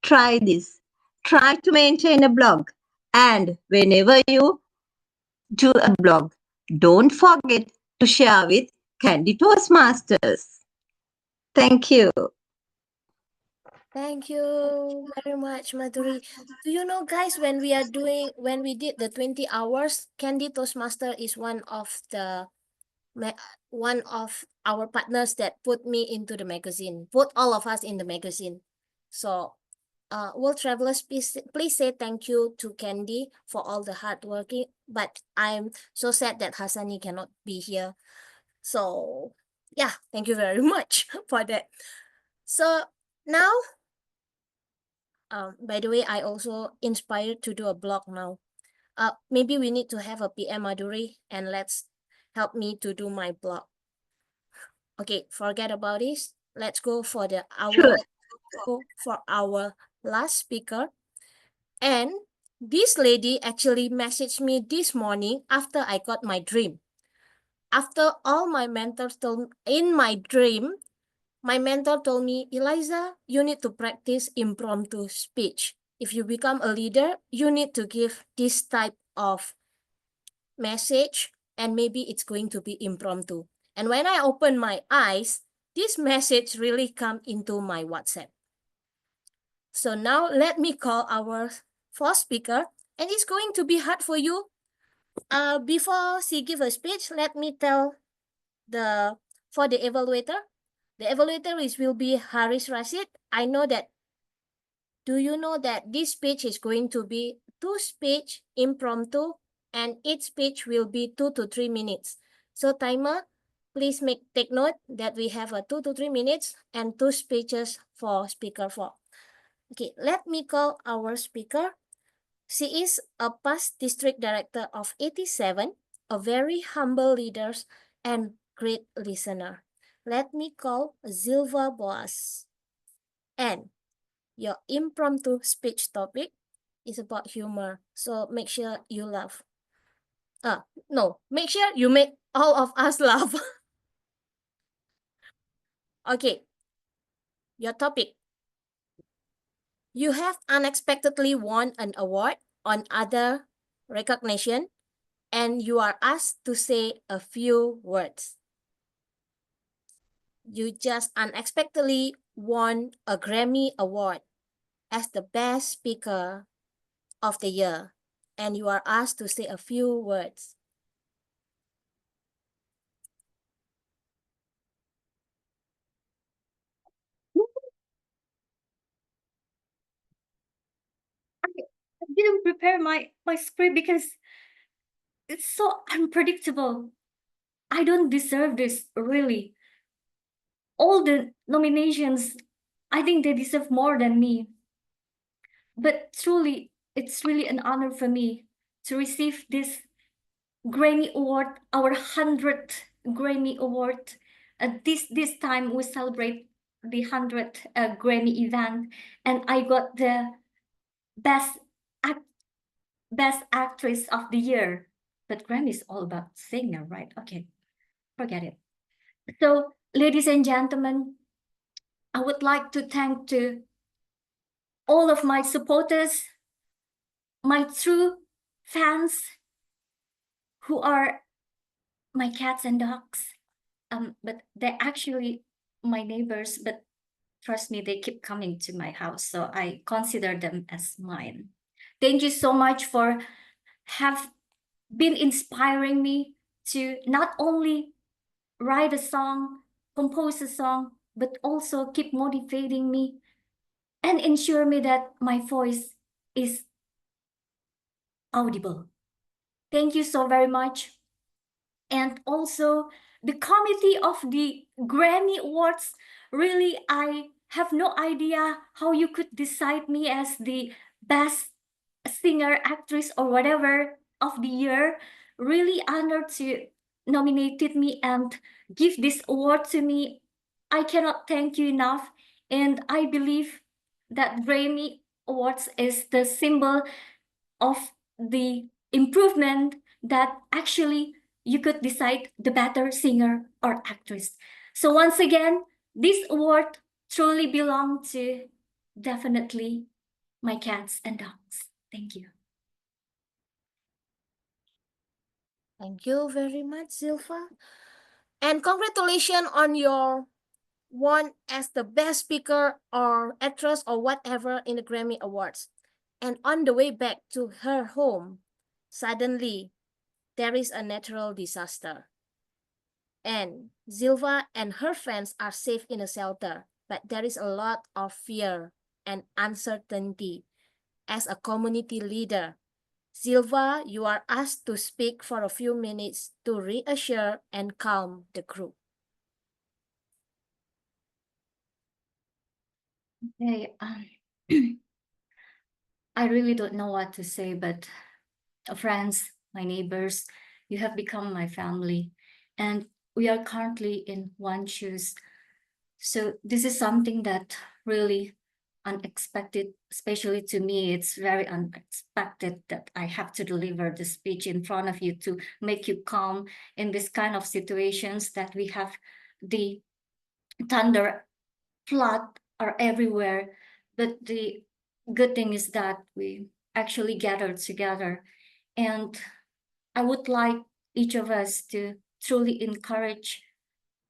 Try this. Try to maintain a blog. And whenever you do a blog, don't forget to share with Kandy Toastmasters. Thank you. Thank you very much, Madhuri. Do you know, guys, when we did the 20 hours, Candy Toastmaster is one of our partners that put me into the magazine, put all of us in the magazine. So, world travelers, please say thank you to Candy for all the hard working. But I'm so sad that Hassani cannot be here. So, yeah, thank you very much for that. So now, by the way, I also inspired to do a blog now. Maybe we need to have a PM Madhuri and let's help me to do my blog. Okay, forget about this. Let's go for Sure. our last speaker. And this lady actually messaged me this morning after I got my dream. After all my mentors told in my dream, my mentor told me, Eliza, you need to practice impromptu speech. If you become a leader, you need to give this type of message, and maybe it's going to be impromptu. And when I open my eyes, this message really come into my WhatsApp. So now let me call our fourth speaker, and it's going to be hard for you. Before she give a speech, let me tell for the evaluator. The evaluator will be Haris Rashid. Do you know that this speech is going to be 2 speech impromptu, and each speech will be 2 to 3 minutes. So timer, please take note that we have a 2 to 3 minutes and 2 speeches for speaker 4. Okay, let me call our speaker. She is a past district director of 87, a very humble leader and great listener. Let me call Zilva Boas. And your impromptu speech topic is about humor, so make sure you laugh. No, make sure you make all of us laugh. Okay, your topic. You have unexpectedly won an award on other recognition, and you are asked to say a few words. You just unexpectedly won a Grammy Award as the best speaker of the year, and you are asked to say a few words. I didn't prepare my script because it's so unpredictable. I don't deserve this, really. All the nominations, I think they deserve more than me. But truly, it's really an honor for me to receive this Grammy Award, our 100th Grammy Award. This time we celebrate the 100th Grammy event, and I got the best best actress of the year. But Grammy is all about singer, right? Okay, forget it. So, ladies and gentlemen, I would like to thank to all of my supporters, my true fans who are my cats and dogs. But they're actually my neighbors, but trust me, they keep coming to my house, so I consider them as mine. Thank you so much for have been inspiring me to not only write a song, compose a song, but also keep motivating me and ensure me that my voice is audible. Thank you so very much. And also the committee of the Grammy Awards, really, I have no idea how you could decide me as the best singer, actress, or whatever of the year. really honored to nominated me and give this award to me. I cannot thank you enough. And I believe that Grammy Awards is the symbol of the improvement that actually you could decide the better singer or actress. So once again, this award truly belongs to definitely my cats and dogs. Thank you. Thank you very much, Zilpha. And congratulations on your won as the best speaker or actress or whatever in the Grammy Awards. And on the way back to her home, suddenly there is a natural disaster. And Zilva and her friends are safe in a shelter, but there is a lot of fear and uncertainty. As a community leader, Zilva, you are asked to speak for a few minutes to reassure and calm the group. Okay, I really don't know what to say, but friends, my neighbors, you have become my family, and we are currently in one shoes. So this is something that really unexpected, especially to me. It's very unexpected that I have to deliver the speech in front of you to make you calm in this kind of situations that we have the thunder, flood are everywhere. But the good thing is that we actually gathered together. And I would like each of us to truly encourage,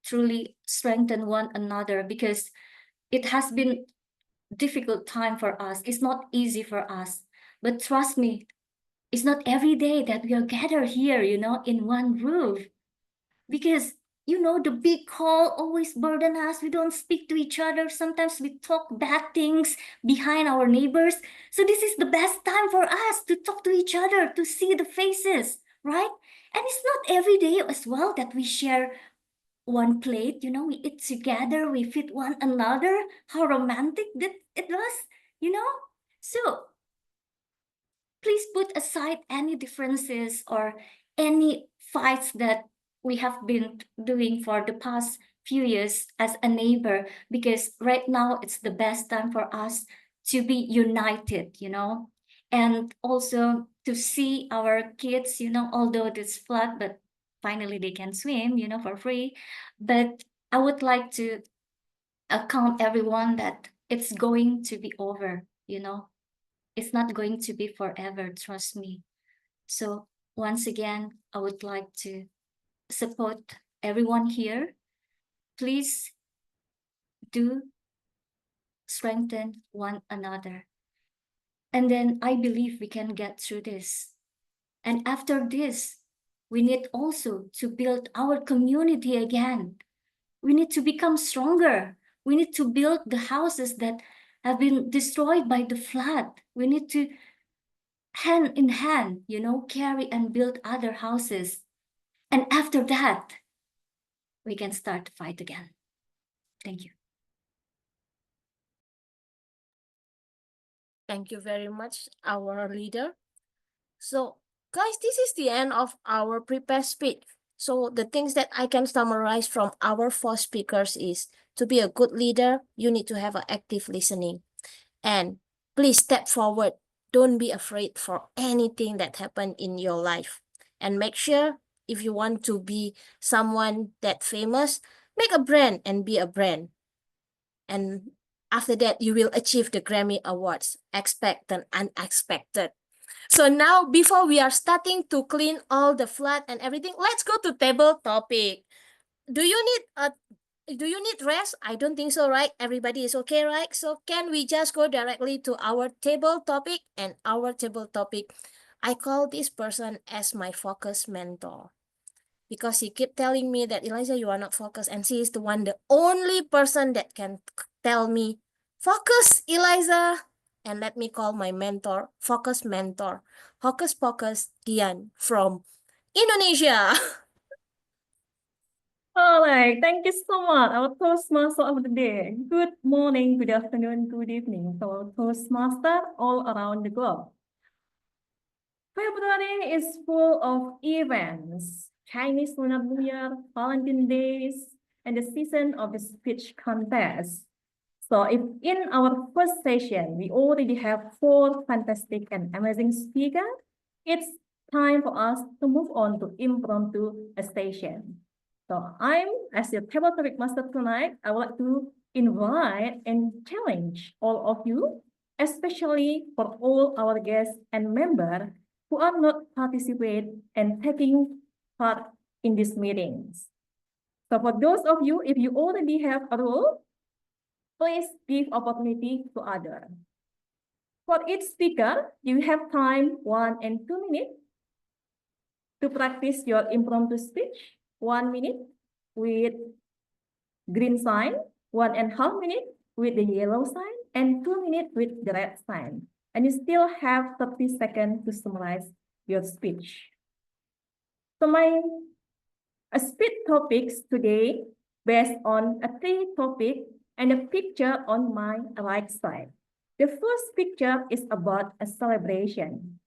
truly strengthen one another, because it has been difficult time for us. It's not easy for us. But trust me, it's not every day that we are gathered here, in one roof. Because the big hall always burden us. We don't speak to each other. Sometimes we talk bad things behind our neighbors. So this is the best time for us to talk to each other, to see the faces, right? And it's not every day as well that we share one plate, we eat together, we feed one another. How romantic that it was. So please put aside any differences or any fights that we have been doing for the past few years as a neighbor, because right now it's the best time for us to be united, and also to see our kids, although it's flood, but finally they can swim, for free. But I would like to account everyone that it's going to be over, it's not going to be forever, trust me. So once again, I would like to support everyone here. Please do strengthen one another. And then I believe we can get through this. And after this, we need also to build our community again. We need to become stronger. We need to build the houses that have been destroyed by the flood. We need to hand in hand, carry and build other houses. And after that, we can start to fight again. Thank you. Thank you very much, our leader. So, guys, this is the end of our prepared speech. So, the things that I can summarize from our four speakers is to be a good leader, you need to have an active listening. And please step forward. Don't be afraid for anything that happened in your life. And make sure if you want to be someone that famous, make a brand and be a brand. And after that, you will achieve the Grammy Awards. Expect the unexpected. So now, before we are starting to clean all the flood and everything, let's go to table topic. Do you need rest? I don't think so, right? Everybody is okay, right? So can we just go directly to our table topic? And our table topic, I call this person as my focus mentor, because he kept telling me that, Eliza, you are not focused. And she is the only person that can tell me, focus, Eliza. And let me call my mentor, focus mentor, Hocus Pocus Dian from Indonesia. All right, thank you so much, our Toastmaster of the day. Good morning, good afternoon, good evening to our Toastmaster all around the globe. February is full of events. Chinese Lunar New Year, Valentine's Days, and the season of the speech contest. So if in our first session, we already have 4 fantastic and amazing speakers, it's time for us to move on to impromptu session. So I'm, as your table topic master tonight, I would like to invite and challenge all of you, especially for all our guests and members who are not participating and taking part in these meetings. So for those of you, if you already have a role, please give opportunity to others. For each speaker, you have time 1 and 2 minutes to practice your impromptu speech. 1 minute with green sign, 1.5 minutes with the yellow sign, and 2 minutes with the red sign. And you still have 30 seconds to summarize your speech. So my speech topics today based on a 3 topic and a picture on my right side. The first picture is about a celebration.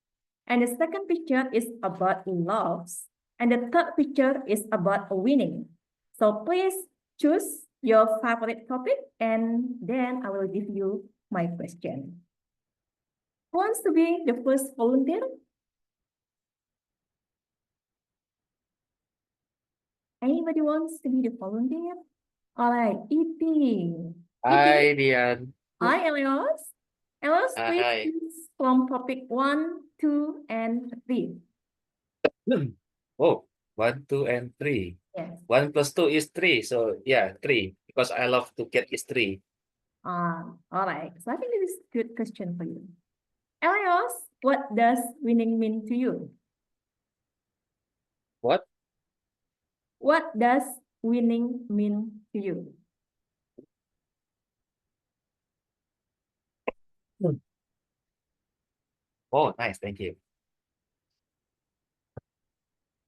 And the second picture is about love. And the third picture is about winning. So please choose your favorite topic and then I will give you my question. Who wants to be the first volunteer? Anybody wants to be the volunteer? All right, E.T. Hi, Dian. Hi, Elios. Elios, please Hi. choose from topic 1, 2, and 3. Oh, 1, 2, and 3. Yes. 1 plus 2 is 3. So yeah, 3. Because I love to get is 3. All right. So I think this is a good question for you. Elios, what does winning mean to you? What? What does winning mean to you? Oh, nice. Thank you.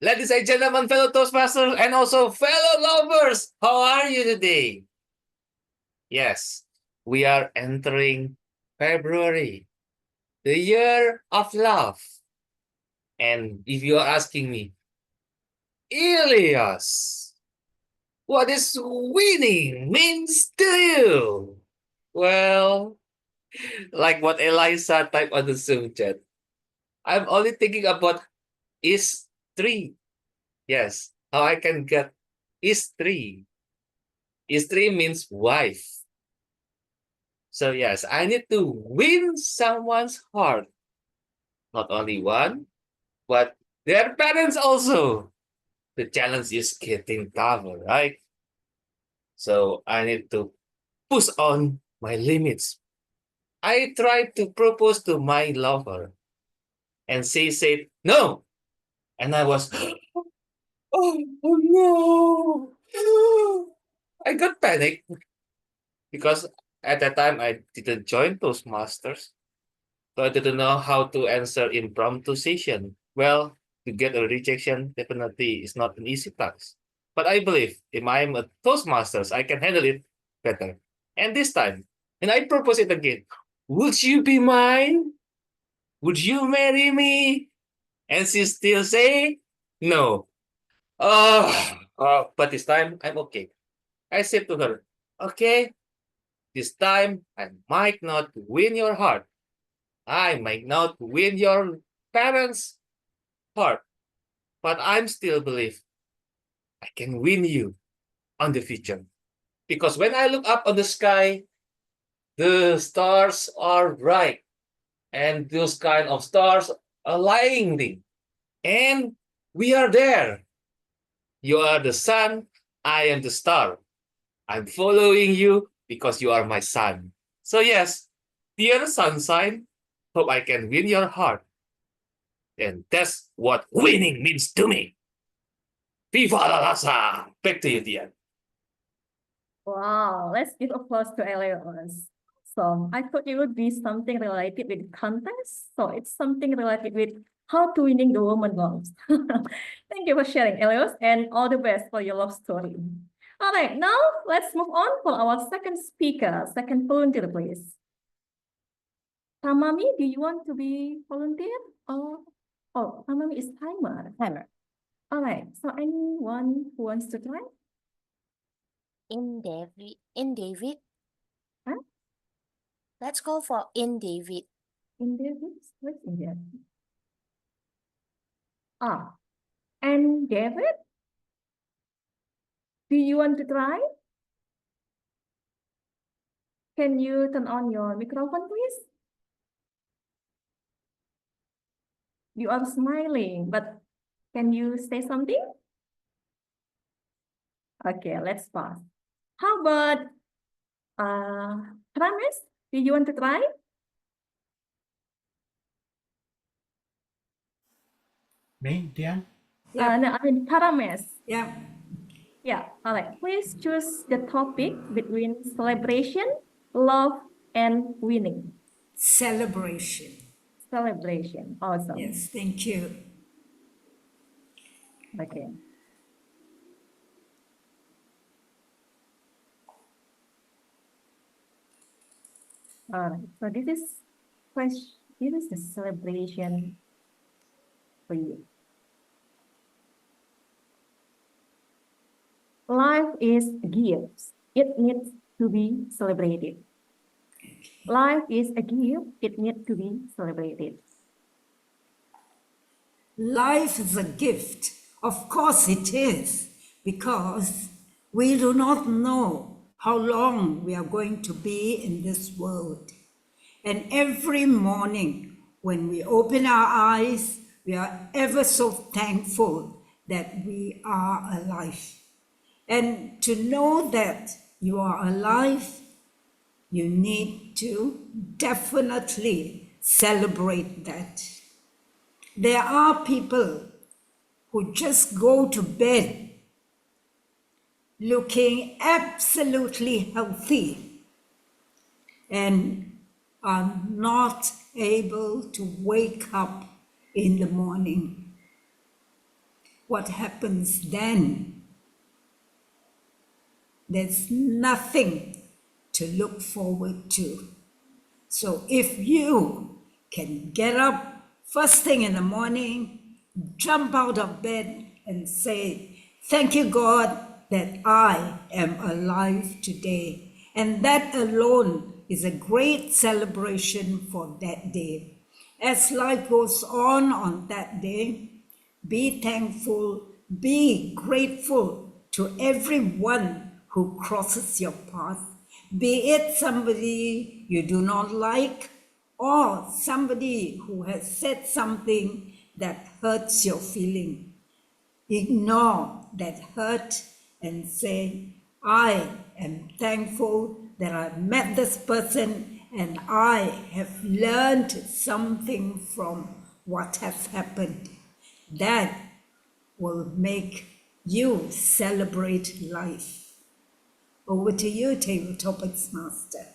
Ladies and gentlemen, fellow Toastmasters, and also fellow lovers, how are you today? Yes, we are entering February, the year of love. And if you are asking me, Elias, what is winning means to you? Well, like what Eliza typed on the Zoom chat, I'm only thinking about is 3. Yes, how I can get is 3. Is 3 means wife. So yes, I need to win someone's heart. Not only one, but their parents also. The challenge is getting tougher, right? So I need to push on my limits. I tried to propose to my lover, and she said no. And I was, oh no. I got panicked because at that time I didn't join Toastmasters. So I didn't know how to answer impromptu session. Well, to get a rejection definitely is not an easy task. But I believe if I'm a Toastmasters, I can handle it better. And this time, and I propose it again. Would you be mine? Would you marry me? And she still say no. But this time I'm okay. I said to her, okay, this time I might not win your heart. I might not win your parents' heart, but I'm still believe I can win you on the future. Because when I look up on the sky, the stars are bright, and those kind of stars are lightning, and we are there. You are the sun, I am the star. I'm following you because you are my son. So yes, dear sunshine, hope I can win your heart. And that's what winning means to me. Viva la raza! Back to you, Dian. Wow, let's give applause to Elios. So I thought it would be something related with contest. So it's something related with how to winning the woman loves. Thank you for sharing, Elios, and all the best for your love story. All right, now let's move on for our second speaker, second volunteer, please. Tamami, do you want to be volunteer? Or Oh, how many is timer? Timer. All right. So anyone who wants to try? In David. In David. Huh? Let's go for in David. In there, what's in there? Ah, and David, do you want to try? Can you turn on your microphone, please? You are smiling, but can you say something? Okay, let's pause. How about Ramesh? Do you want to try? Me, Diane? No, I mean Parames. Yeah. Yeah, all right. Please choose the topic between celebration, love, and winning. Celebration. Celebration. Awesome. Yes, thank you. Okay. All right. So this is the celebration for you. Life is a gift. It needs to be celebrated. Life is a gift. It needs to be celebrated. Life is a gift. Of course it is, because we do not know how long we are going to be in this world. And every morning when we open our eyes, we are ever so thankful that we are alive. And to know that you are alive, you need to definitely celebrate that. There are people who just go to bed looking absolutely healthy and are not able to wake up in the morning. What happens then? There's nothing to look forward to. So if you can get up first thing in the morning, jump out of bed and say, thank you, God, that I am alive today. And that alone is a great celebration for that day. As life goes on that day, be thankful, be grateful to everyone who crosses your path, be it somebody you do not like or somebody who has said something that hurts your feeling. Ignore that hurt and say, I am thankful that I met this person and I have learned something from what has happened. That will make you celebrate life. Over to you, Table Topics Master.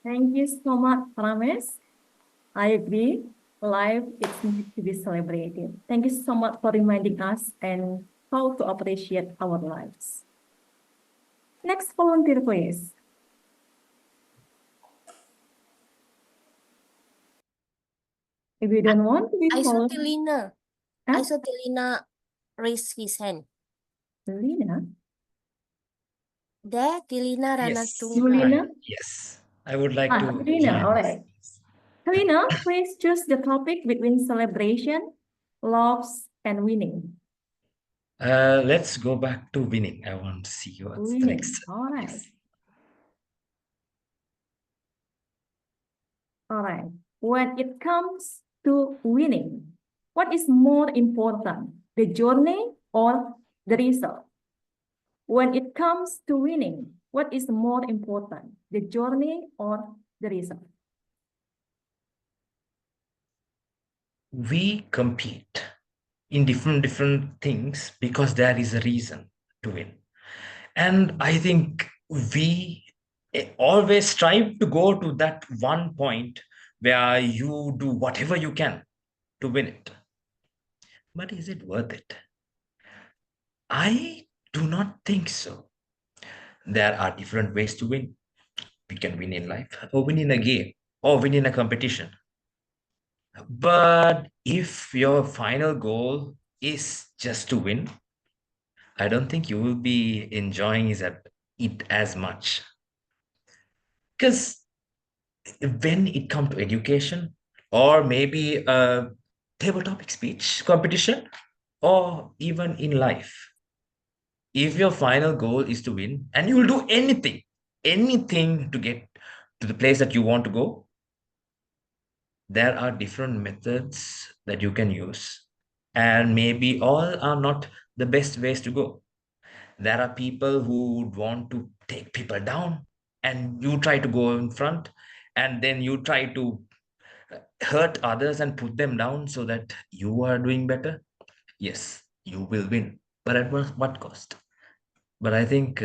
Thank you so much, Ramesh. I agree. Life is need to be celebrated. Thank you so much for reminding us and how to appreciate our lives. Next volunteer, please. If you don't want to be I saw followed, Tilina. Huh? I saw Tilina raise his hand. Lina, There, Tilina Yes. Ranatunggal. Lina, Yes. I would like to Lina, all join. right. Lina, please choose the topic between celebration, loves, and winning. Let's go back to winning. I want to see what's the next. Winning, all right. Yes. All right. When it comes to winning, what is more important, the journey or the result? When it comes to winning, what is more important, the journey or the result? We compete in different things because there is a reason to win. And I think we always strive to go to that one point where you do whatever you can to win it. But is it worth it? I do not think so. There are different ways to win. We can win in life, or win in a game, or win in a competition. But if your final goal is just to win, I don't think you will be enjoying it as much. Because when it comes to education, or maybe a table topic speech competition, or even in life, if your final goal is to win and you will do anything to get to the place that you want to go, there are different methods that you can use. And maybe all are not the best ways to go. There are people who would want to take people down, and you try to go in front, and then you try to hurt others and put them down so that you are doing better. Yes, you will win, but at what cost? But I think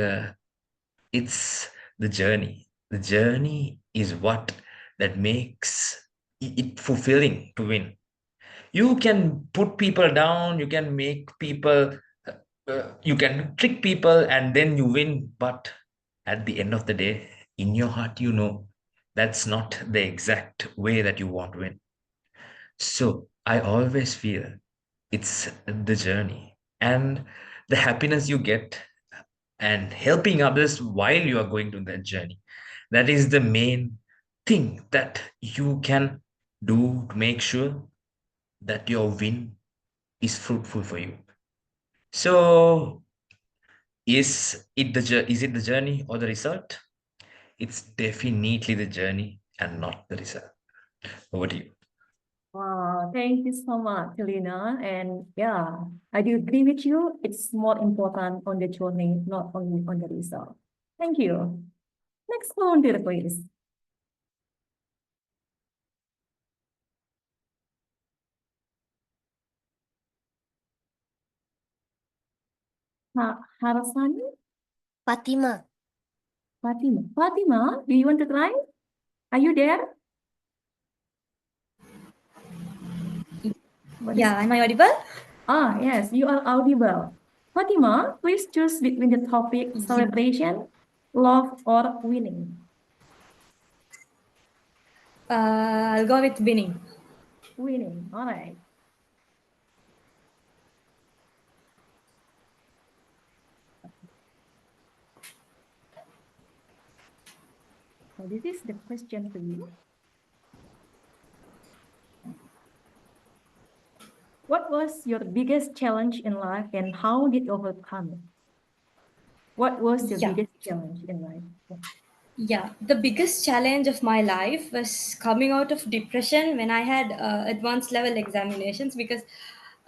it's the journey. The journey is what that makes it fulfilling to win. You can put people down, you can make people, you can trick people, and then you win. But at the end of the day, in your heart, you know that's not the exact way that you want to win. So I always feel it's the journey and the happiness you get and helping others while you are going to that journey. That is the main thing that you can do to make sure that your win is fruitful for you. So is it the journey or the result? It's definitely the journey and not the result. Over to you. Wow, thank you so much, Lina. And yeah, I do agree with you. It's more important on the journey, not only on the result. Thank you. Next volunteer, please. Harasani? Fatima. Fatima. Fatima, do you want to try? Are you there? Yeah, am I audible? Yes, you are audible. Fatima, please choose between the topic celebration, love, or winning. I'll go with winning. Winning, all right. So this is the question for you. What was your biggest challenge in life and how did you overcome it? What was your Yeah. biggest challenge in life? Yeah, the biggest challenge of my life was coming out of depression when I had advanced level examinations because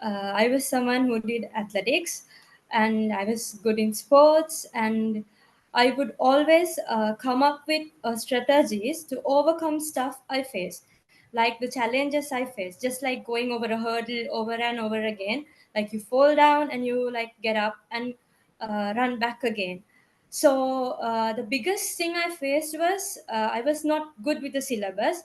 I was someone who did athletics and I was good in sports, and I would always come up with strategies to overcome stuff I face, like the challenges I face, just like going over a hurdle over and over again. Like you fall down and you like get up and run back again. So the biggest thing I faced was I was not good with the syllabus.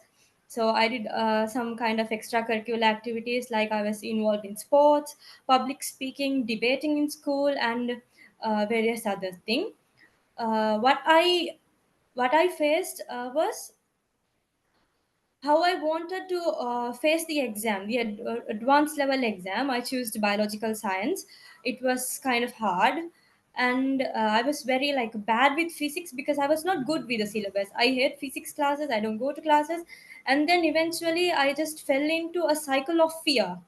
So I did some kind of extracurricular activities, like I was involved in sports, public speaking, debating in school, and various other things. What I faced was how I wanted to face the exam, the advanced level exam. I chose biological science. It was kind of hard, and I was very like bad with physics because I was not good with the syllabus. I hate physics classes. I don't go to classes, and then eventually I just fell into a cycle of fear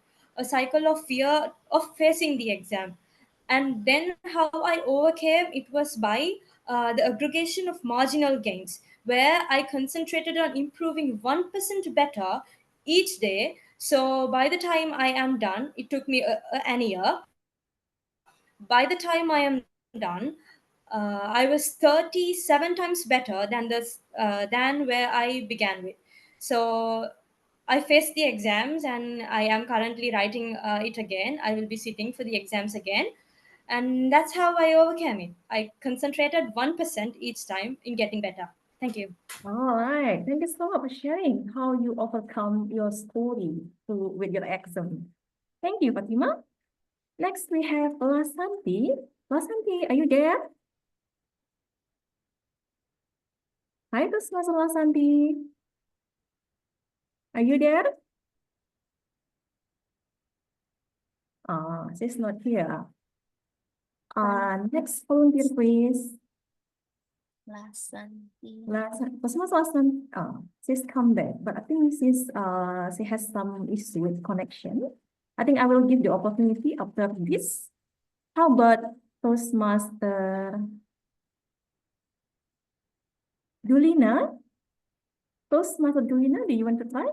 of facing the exam. And then how I overcame it was by the aggregation of marginal gains, where I concentrated on improving 1% better each day. So by the time I am done, it took me an year. By the time I am done, I was 37 times better than where I began with. So I faced the exams and I am currently writing it again. I will be sitting for the exams again. And that's how I overcame it. I concentrated 1% each time in getting better. Thank you. All right. Thank you so much for sharing how you overcome your story with your exam. Thank you, Fatima. Next, we have Lasanti. Lasanti, are you there? Hi, Lasanti. Are you there? She's not here. Next volunteer, please. Lasan. She's come back, but I think she has some issue with connection. I think I will give the opportunity after this. How about Toastmaster Dulina? Toastmaster Dulina, do you want to try?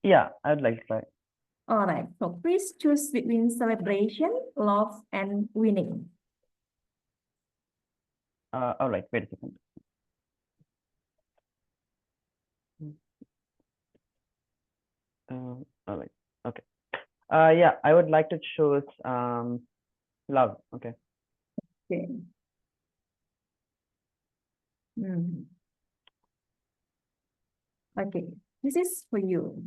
Yeah, I'd like to try. All right. So please choose between celebration, love, and winning. All right, wait a second. All right, okay. Yeah, I would like to choose love. Okay. Okay. Okay, this is for you.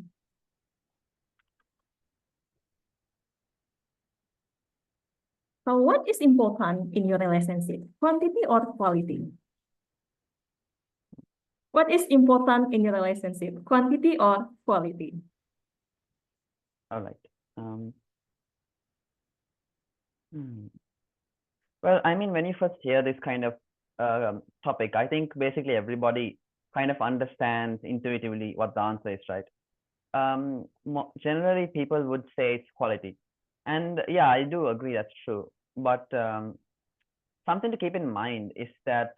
So what is important in your relationship, quantity or quality? What is important in your relationship, quantity or quality? All right. Well, I mean, when you first hear this kind of topic, I think basically everybody kind of understands intuitively what the answer is, right? Generally, people would say it's quality. And yeah, I do agree that's true. But something to keep in mind is that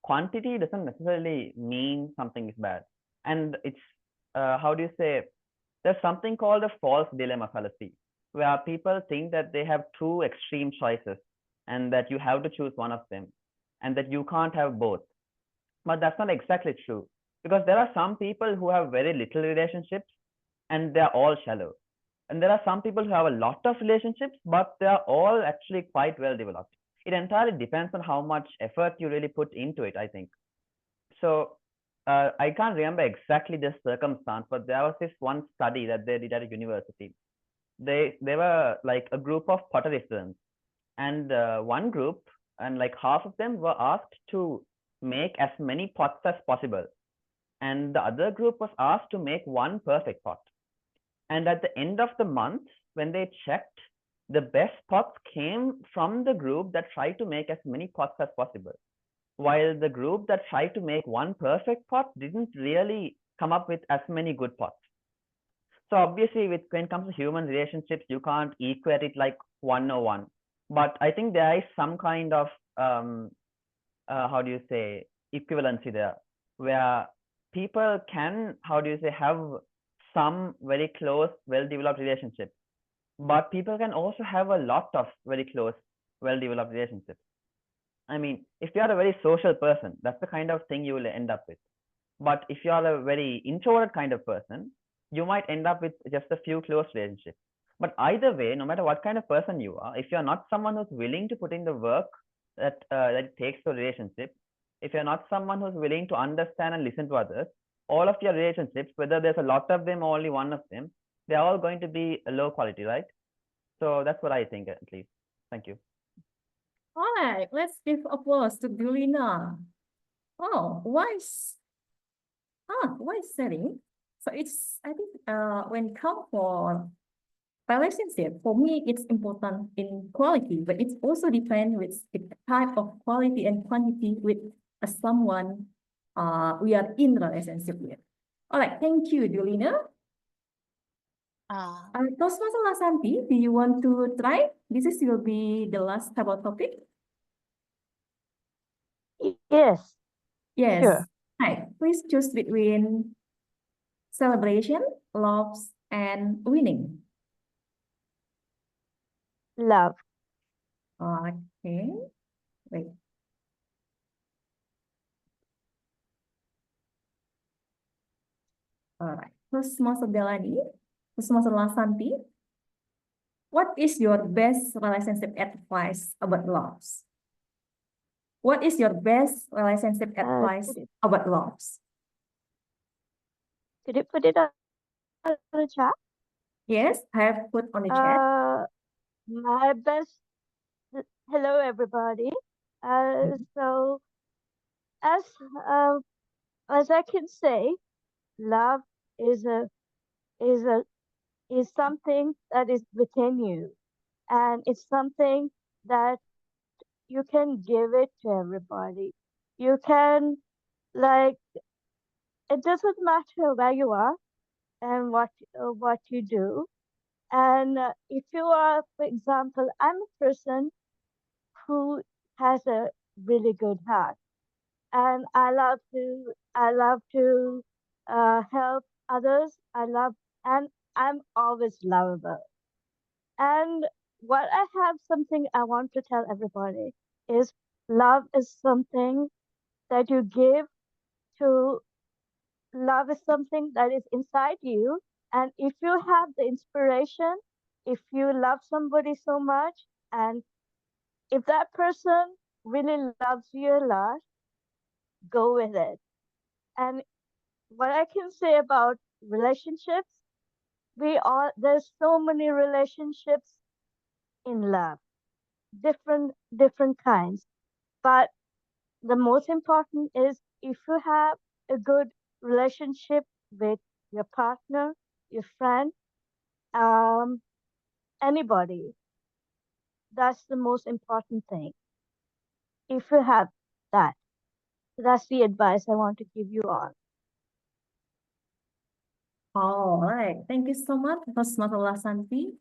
quantity doesn't necessarily mean something is bad. And it's, how do you say, there's something called a false dilemma fallacy, where people think that they have two extreme choices and that you have to choose one of them and that you can't have both. But that's not exactly true, because there are some people who have very little relationships and they're all shallow. And there are some people who have a lot of relationships, but they are all actually quite well developed. It entirely depends on how much effort you really put into it, I think. So I can't remember exactly this circumstance, but there was this one study that they did at a university. They were like a group of pottery students, and one group, and like half of them were asked to make as many pots as possible, and the other group was asked to make one perfect pot. And at the end of the month, when they checked, the best pots came from the group that tried to make as many pots as possible, while the group that tried to make one perfect pot didn't really come up with as many good pots. So obviously, when it comes to human relationships, you can't equate it like 101. But I think there is some kind of how do you say, equivalency there, where people can, how do you say, have some very close, well-developed relationships, but people can also have a lot of very close, well-developed relationships. I mean, if you are a very social person, that's the kind of thing you will end up with. But if you are a very introverted kind of person, you might end up with just a few close relationships. But either way, no matter what kind of person you are, if you're not someone who's willing to put in the work that it takes for relationship, if you're not someone who's willing to understand and listen to others, all of your relationships, whether there's a lot of them or only one of them, they're all going to be a low quality, right? So that's what I think, at least. Thank you. All right, let's give applause to Dulina. Oh, why setting? So it's, I think, when it comes for relationship, for me, it's important in quality, but it also depends with the type of quality and quantity with someone we are in relationship with. All right, thank you, Dulina. Toastmaster Lasanti, do you want to try? This will be the last table topic. Yes. Yes. Sure. Right. Please choose between celebration, loves, and winning. Love. Okay. Wait. All right. Toastmaster Delani, Toastmaster Lasanti, what is your best relationship advice about loves? What is your best relationship advice about loves? Could you put it on the chat? Yes, I have put on the chat. My best. Hello, everybody. So, as I can say, love is something that is within you, and it's something that you can give it to everybody. You can, like, it doesn't matter where you are and what you do. And if you are, for example, I'm a person who has a really good heart, and I love to help others. And I'm always lovable. And what I have something I want to tell everybody is love is something that you give to love is something that is inside you. And if you have the inspiration, if you love somebody so much, and if that person really loves you a lot, go with it. And what I can say about relationships, there's so many relationships in love, different kinds. But the most important is if you have a good relationship with your partner, your friend, um, anybody, that's the most important thing. If you have that, that's the advice I want to give you all. All right. Thank you so much, Toastmaster Lasanti.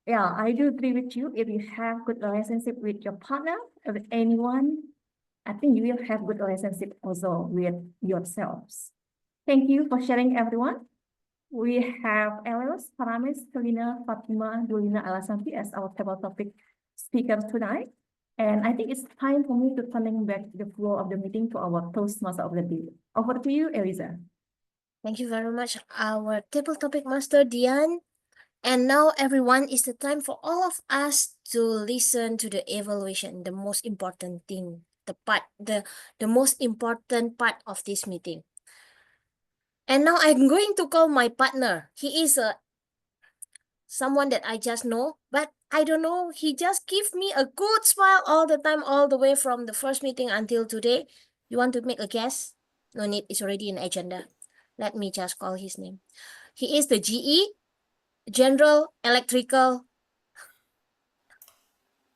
Yeah, I do agree with you. If you have good relationship with your partner, with anyone, I think you will have good relationship also with yourselves. Thank you for sharing, everyone. We have Elios, Paramis, Selina, Fatima, Dulina, Alasanti as our table topic speakers tonight. And I think it's time for me to turning back the floor of the meeting to our Toastmaster of the day. Over to you, Eliza. Thank you very much, our table topic master, Dian. And now, everyone, it's the time for all of us to listen to the evaluation, the most important thing, the most important part of this meeting. And now I'm going to call my partner. He is someone that I just know, but I don't know. He just gives me a good smile all the time, all the way from the first meeting until today. You want to make a guess? No need. It's already in agenda. Let me just call his name. He is the GE, General Electrical,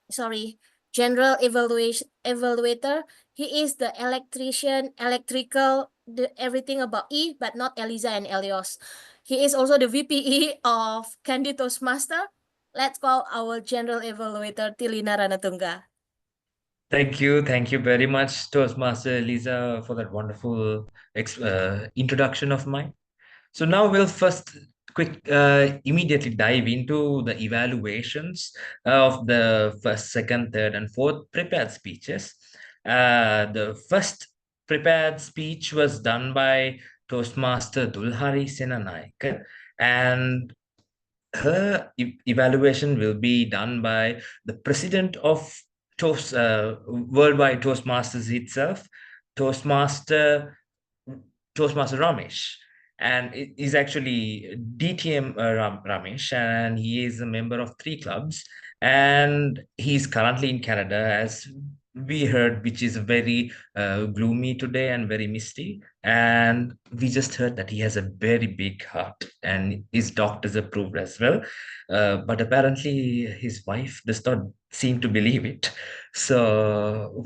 General Evaluator. He is the electrician, electrical, everything about E, but not Eliza and Elios. He is also the VPE of Kandy Toastmaster. Let's call our General Evaluator, Tilina Ranatunga. Thank you very much, Toastmaster Lisa, for that wonderful introduction of mine. So now we'll first immediately dive into the evaluations of the first, second, third, and fourth prepared speeches. The first prepared speech was done by Toastmaster Dulhari Senanaik, and her evaluation will be done by the president of Worldwide Toastmasters itself, Toastmaster Ramesh. And it is actually DTM Ramesh, and he is a member of 3 clubs, and he's currently in Canada, as we heard, which is very gloomy today and very misty. And we just heard that he has a very big heart, and his doctors approved as well. But apparently, his wife does not seem to believe it. So,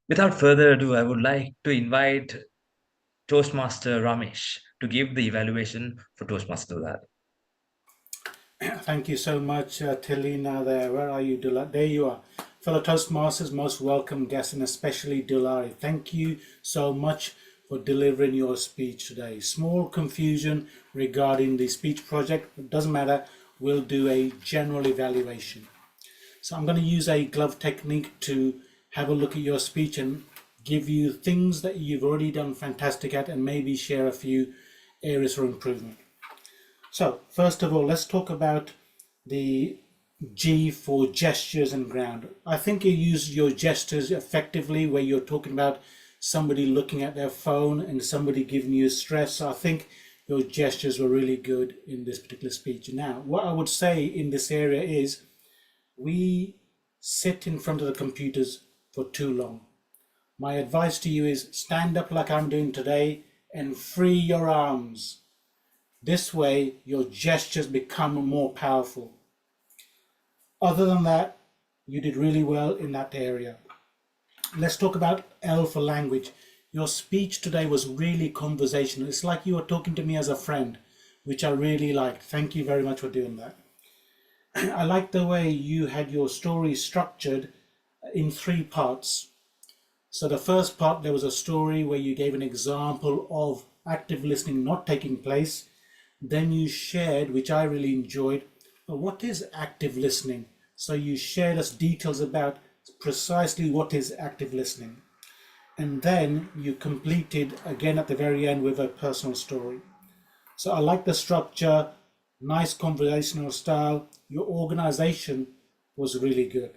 without further ado, I would like to invite Toastmaster Ramesh to give the evaluation for Toastmaster Lad. Thank you so much, Tilina there. Where are you, Dulari? There you are. Fellow Toastmasters, most welcome guests, and especially Dulari. Thank you so much for delivering your speech today. Small confusion regarding the speech project, it doesn't matter. We'll do a general evaluation. So I'm going to use a glove technique to have a look at your speech and give you things that you've already done fantastic at, and maybe share a few areas for improvement. So first of all, let's talk about the G for gestures and ground. I think you use your gestures effectively where you're talking about somebody looking at their phone and somebody giving you stress. So I think your gestures were really good in this particular speech. Now, what I would say in this area is we sit in front of the computers for too long. My advice to you is stand up like I'm doing today and free your arms. This way, your gestures become more powerful. Other than that, you did really well in that area. Let's talk about L for language. Your speech today was really conversational. It's like you were talking to me as a friend, which I really liked. Thank you very much for doing that. I like the way you had your story structured in 3 parts. So the first part, there was a story where you gave an example of active listening not taking place. Then you shared, which I really enjoyed, what is active listening? So you shared us details about precisely what is active listening. And then you completed again at the very end with a personal story. So I like the structure, nice conversational style. Your organization was really good.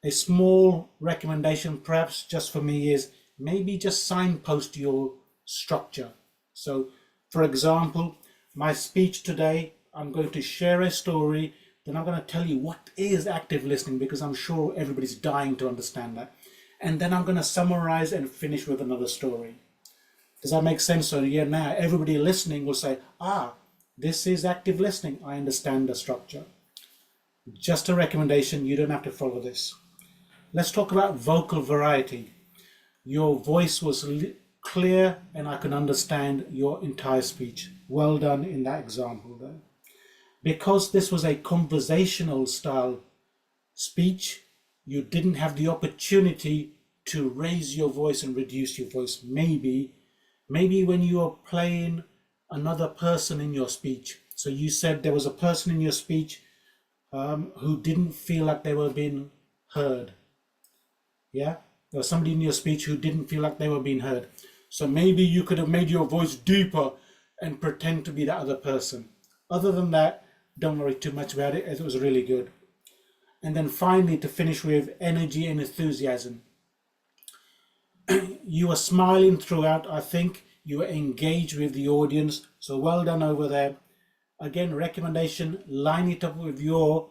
A small recommendation, perhaps just for me, is maybe just signpost your structure. So, for example, my speech today, I'm going to share a story, then I'm going to tell you what is active listening, because I'm sure everybody's dying to understand that. And then I'm going to summarize and finish with another story. Does that make sense? So, yeah, now everybody listening will say, this is active listening. I understand the structure. Just a recommendation, you don't have to follow this. Let's talk about vocal variety. Your voice was clear and I can understand your entire speech. Well done in that example there. Because this was a conversational style speech, you didn't have the opportunity to raise your voice and reduce your voice. Maybe when you are playing another person in your speech. So you said there was a person in your speech who didn't feel like they were being heard. Yeah, there was somebody in your speech who didn't feel like they were being heard. So maybe you could have made your voice deeper and pretend to be that other person. Other than that, don't worry too much about it. It was really good. And then finally, to finish with energy and enthusiasm. You were smiling throughout. I think you were engaged with the audience. So well done over there. Again, recommendation, line it up with your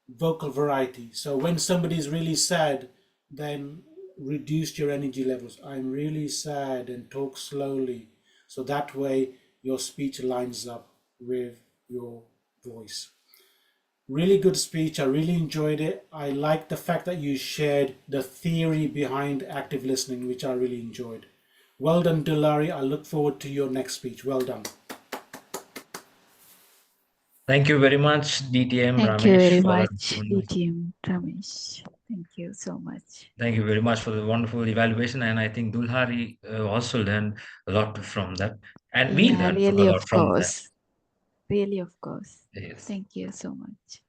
vocal variety. So when somebody's really sad, then reduce your energy levels. I'm really sad, and talk slowly. So that way your speech lines up with your voice. Really good speech. I really enjoyed it. I like the fact that you shared the theory behind active listening, which I really enjoyed. Well done, Dulari. I look forward to your next speech. Well done. Thank you very much, DTM Thank you Ramesh, very for that. much, DTM Ramesh. Thank you so much. Thank you very much for the wonderful evaluation. And I think Dulhari also learned a lot from that. And we Yeah, learned a really, lot of from that. course. Really, of course. Yes. Thank you so much.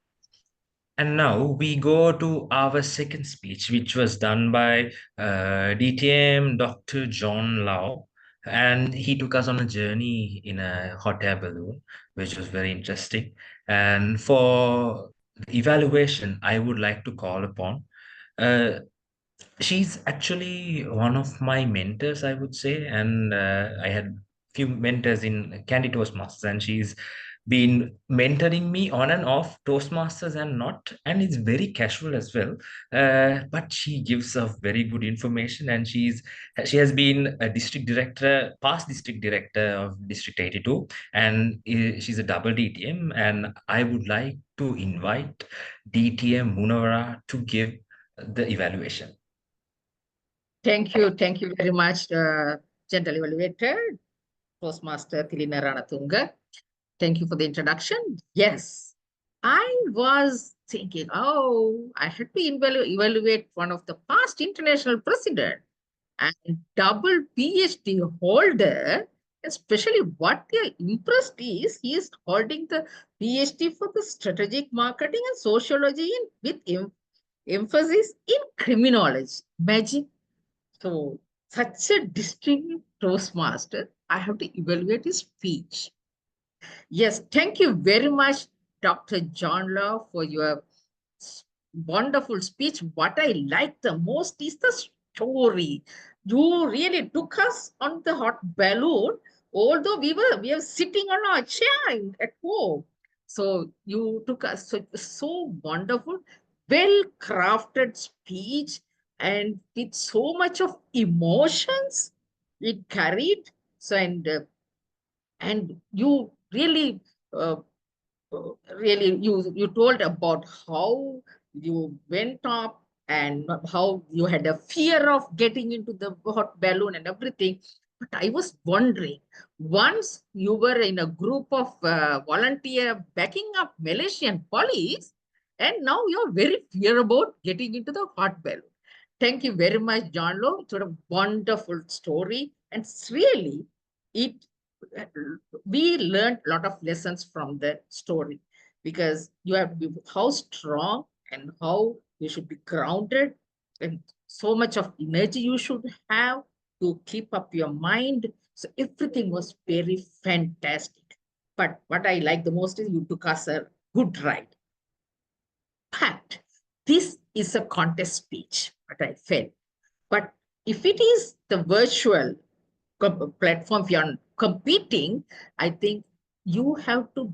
And now we go to our second speech, which was done by DTM Dr. John Lau. And he took us on a journey in a hot air balloon, which was very interesting. And for the evaluation, I would like to call upon she's actually one of my mentors, I would say, and I had few mentors in Kandy Toastmasters, and she's been mentoring me on and off Toastmasters and not, and it's very casual as well. But she gives us very good information, and she has been a district director, past district director of District 82, and she's a double DTM. And I would like to invite DTM Munawara to give the evaluation. Thank you very much, General Evaluator, Toastmaster Tilina Ranatunga. Thank you for the introduction. Yes, I was thinking, I had to evaluate one of the past international president and double PhD holder, especially what they're impressed is he is holding the PhD for the strategic marketing and sociology with emphasis in criminology. Imagine. So, such a distinguished Toastmaster, I have to evaluate his speech. Yes, thank you very much, Dr. John Law, for your wonderful speech. What I like the most is the story. You really took us on the hot balloon, although we were sitting on our chair at home. So you took us so wonderful, well-crafted speech, and with so much of emotions it carried. So and you really really you told about how you went up and how you had a fear of getting into the hot balloon and everything. But I was wondering, once you were in a group of volunteer backing up Malaysian police, and now you're very fear about getting into the hot balloon. Thank you very much, John Lo. It's a wonderful story. And it's really, it we learned a lot of lessons from the story, because you have to be how strong and how you should be grounded, and so much of energy you should have to keep up your mind. So everything was very fantastic. But what I like the most is you took us a good ride. But this is a contest speech, what I felt. But if it is the virtual platform you're competing, I think you have to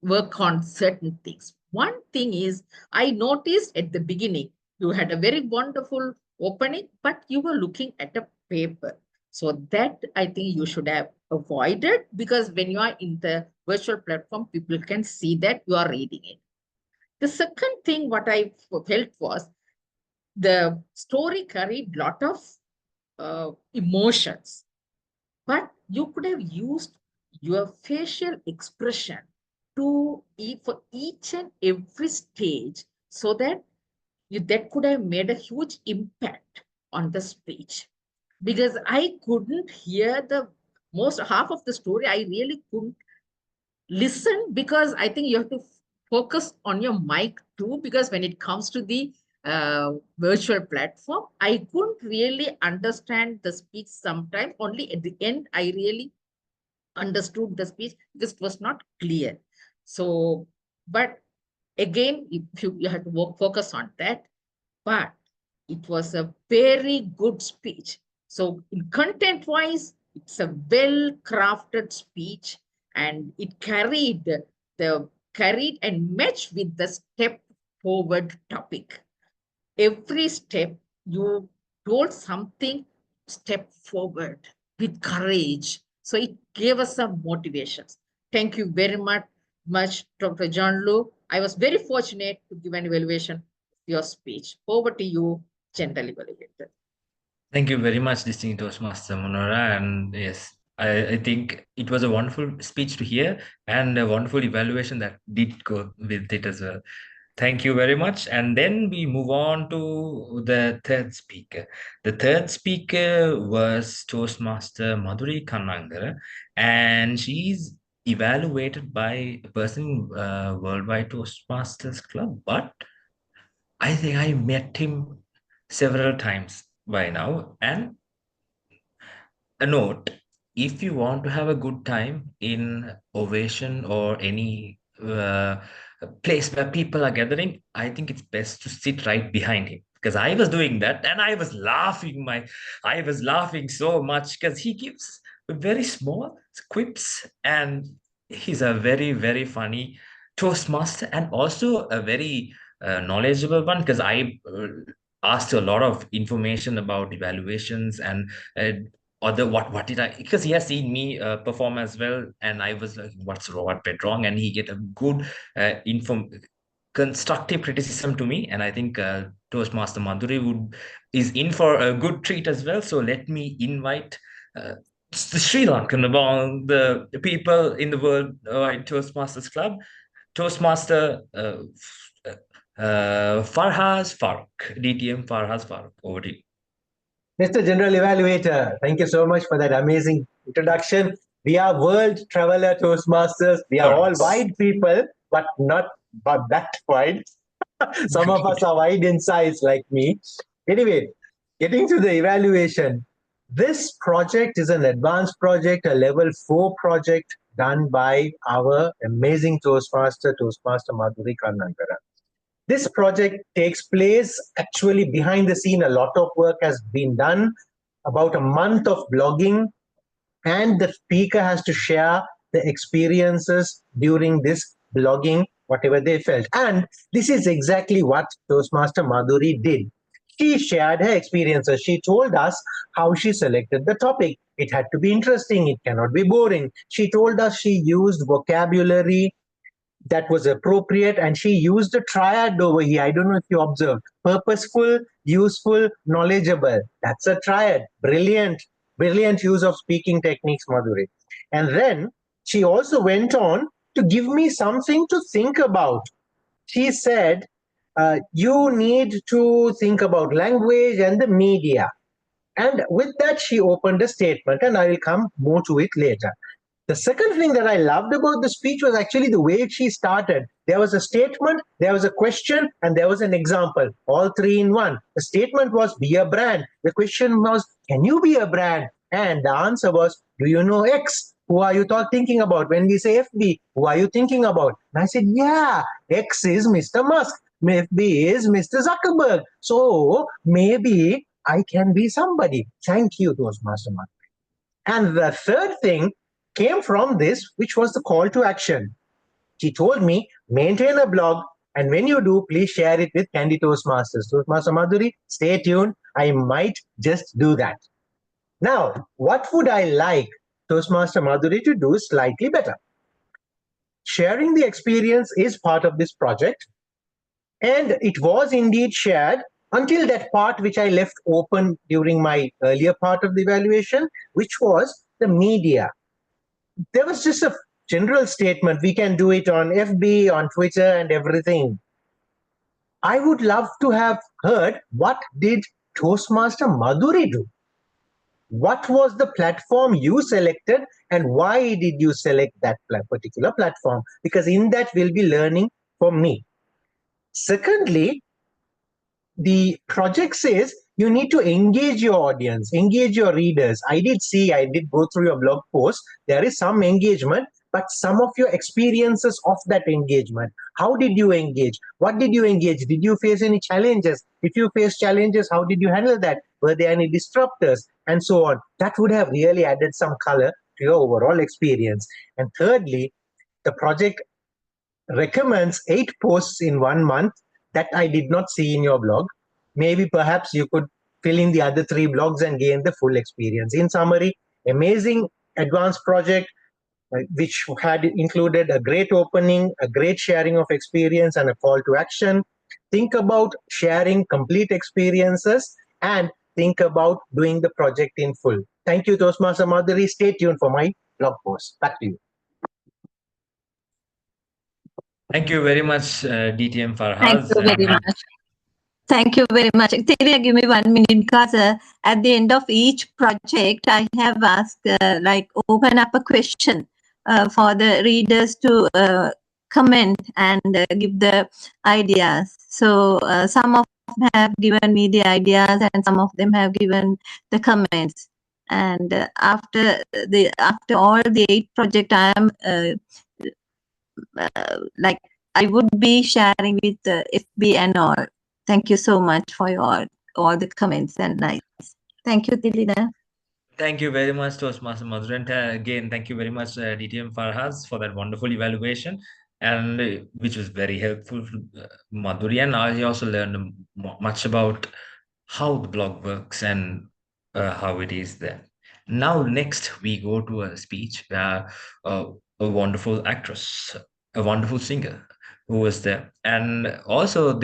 work on certain things. One thing is, I noticed at the beginning, you had a very wonderful opening, but you were looking at a paper. So that I think you should have avoided, because when you are in the virtual platform, people can see that you are reading it. The second thing what I felt was the story carried lot of emotions, but you could have used your facial expression for each and every stage, so that that could have made a huge impact on the speech. Because I couldn't hear the most half of the story. I really couldn't listen, because I think you have to focus on your mic too, because when it comes to the virtual platform, I couldn't really understand the speech sometimes. Only at the end, I really understood the speech, because it was not clear. So, but again, you have to focus on that. But it was a very good speech. So in content-wise, it's a well-crafted speech, and it carried and matched with the step forward topic. Every step you told something, step forward with courage. So it gave us some motivations. Thank you very much, Dr. John Lu. I was very fortunate to give an evaluation of your speech. Over to you, General Evaluator. Thank you very much, distinguished Toastmaster Monora. And yes, I think it was a wonderful speech to hear, and a wonderful evaluation that did go with it as well. Thank you very much. And then we move on to the third speaker. The third speaker was Toastmaster Madhuri Kannangara, and she's evaluated by a person Worldwide Toastmasters Club, but I think I met him several times by now. And a note, if you want to have a good time in Ovation or any place where people are gathering, I think it's best to sit right behind him, because I was doing that and I was laughing so much, because he gives very small quips, and he's a very, very funny Toastmaster, and also a very knowledgeable one, because I asked a lot of information about evaluations and or the what did I, because he has seen me perform as well, and I was like, what went wrong, and he get a good constructive criticism to me, and I think Toastmaster Madhuri is in for a good treat as well. So let me invite the Sri Lankan among the people in the world Toastmasters Club, Toastmaster Farhaz Farooq, DTM Farhaz Farooq. Over to you. Mr. General Evaluator, thank you so much for that amazing introduction. We are World Traveler Toastmasters. We are all wide people, but not that wide. Some of us are wide in size, like me. Anyway, getting to the evaluation, this project is an advanced project, a level 4 project done by our amazing Toastmaster Madhuri Kannangara. This project takes place actually behind the scene. A lot of work has been done, about a month of blogging, and the speaker has to share the experiences during this blogging, whatever they felt. And this is exactly what Toastmaster Madhuri did. She shared her experiences. She told us how she selected the topic. It had to be interesting. It cannot be boring. She told us she used vocabulary that was appropriate, and she used a triad over here. I don't know if you observed: purposeful, useful, knowledgeable. That's a triad. Brilliant use of speaking techniques, Madhuri. And then she also went on to give me something to think about. She said, you need to think about language and the media. And with that, she opened a statement, and I will come more to it later. The second thing that I loved about the speech was actually the way she started. There was a statement, there was a question, and there was an example, all three in one. The statement was, be a brand. The question was, can you be a brand? And the answer was, do you know X? Who are you thinking about? When we say FB, who are you thinking about? And I said, yeah, X is Mr. Musk. FB is Mr. Zuckerberg. So maybe I can be somebody. Thank you, Toastmaster Mark. And the third thing came from this, which was the call to action. She told me, maintain a blog, and when you do, please share it with Kandy Toastmasters. Toastmaster Madhuri, stay tuned. I might just do that. Now, what would I like Toastmaster Madhuri to do slightly better? Sharing the experience is part of this project, and it was indeed shared until that part which I left open during my earlier part of the evaluation, which was the media. There was just a general statement, we can do it on FB, on Twitter, and everything. I would love to have heard, what did Toastmaster Madhuri do? What was the platform you selected, and why did you select that particular platform? Because in that we'll be learning from me. Secondly, the project says you need to engage your audience, engage your readers. I did go through your blog post. There is some engagement, but some of your experiences of that engagement. How did you engage? What did you engage? Did you face any challenges? If you face challenges, how did you handle that? Were there any disruptors? And so on. That would have really added some color to your overall experience. And thirdly, the project recommends 8 posts in 1 month that I did not see in your blog. Maybe perhaps you could fill in the other 3 blogs and gain the full experience. In summary, amazing advanced project which had included a great opening, a great sharing of experience, and a call to action. Think about sharing complete experiences and think about doing the project in full. Thank you, Toastmaster Madhuri. Stay tuned for my blog post. Back to you. Thank you very much, DTM Thank Farhaz. you very much. Thank you very much. Tirya, give me 1 minute because at the end of each project, I have asked, open up a question for the readers to comment and give the ideas. So some of them have given me the ideas and some of them have given the comments. And after all the 8 project, I am I would be sharing with FB and all. Thank you so much for all the comments and nice. Thank you, Tilina. Thank you very much, Toastmaster Madhuri. And again, thank you very much, DTM Farhaz, for that wonderful evaluation, and which was very helpful, Madhuri. And I also learned much about how the blog works and how it is there. Now, next we go to a speech where a wonderful actress, a wonderful singer who was there, and also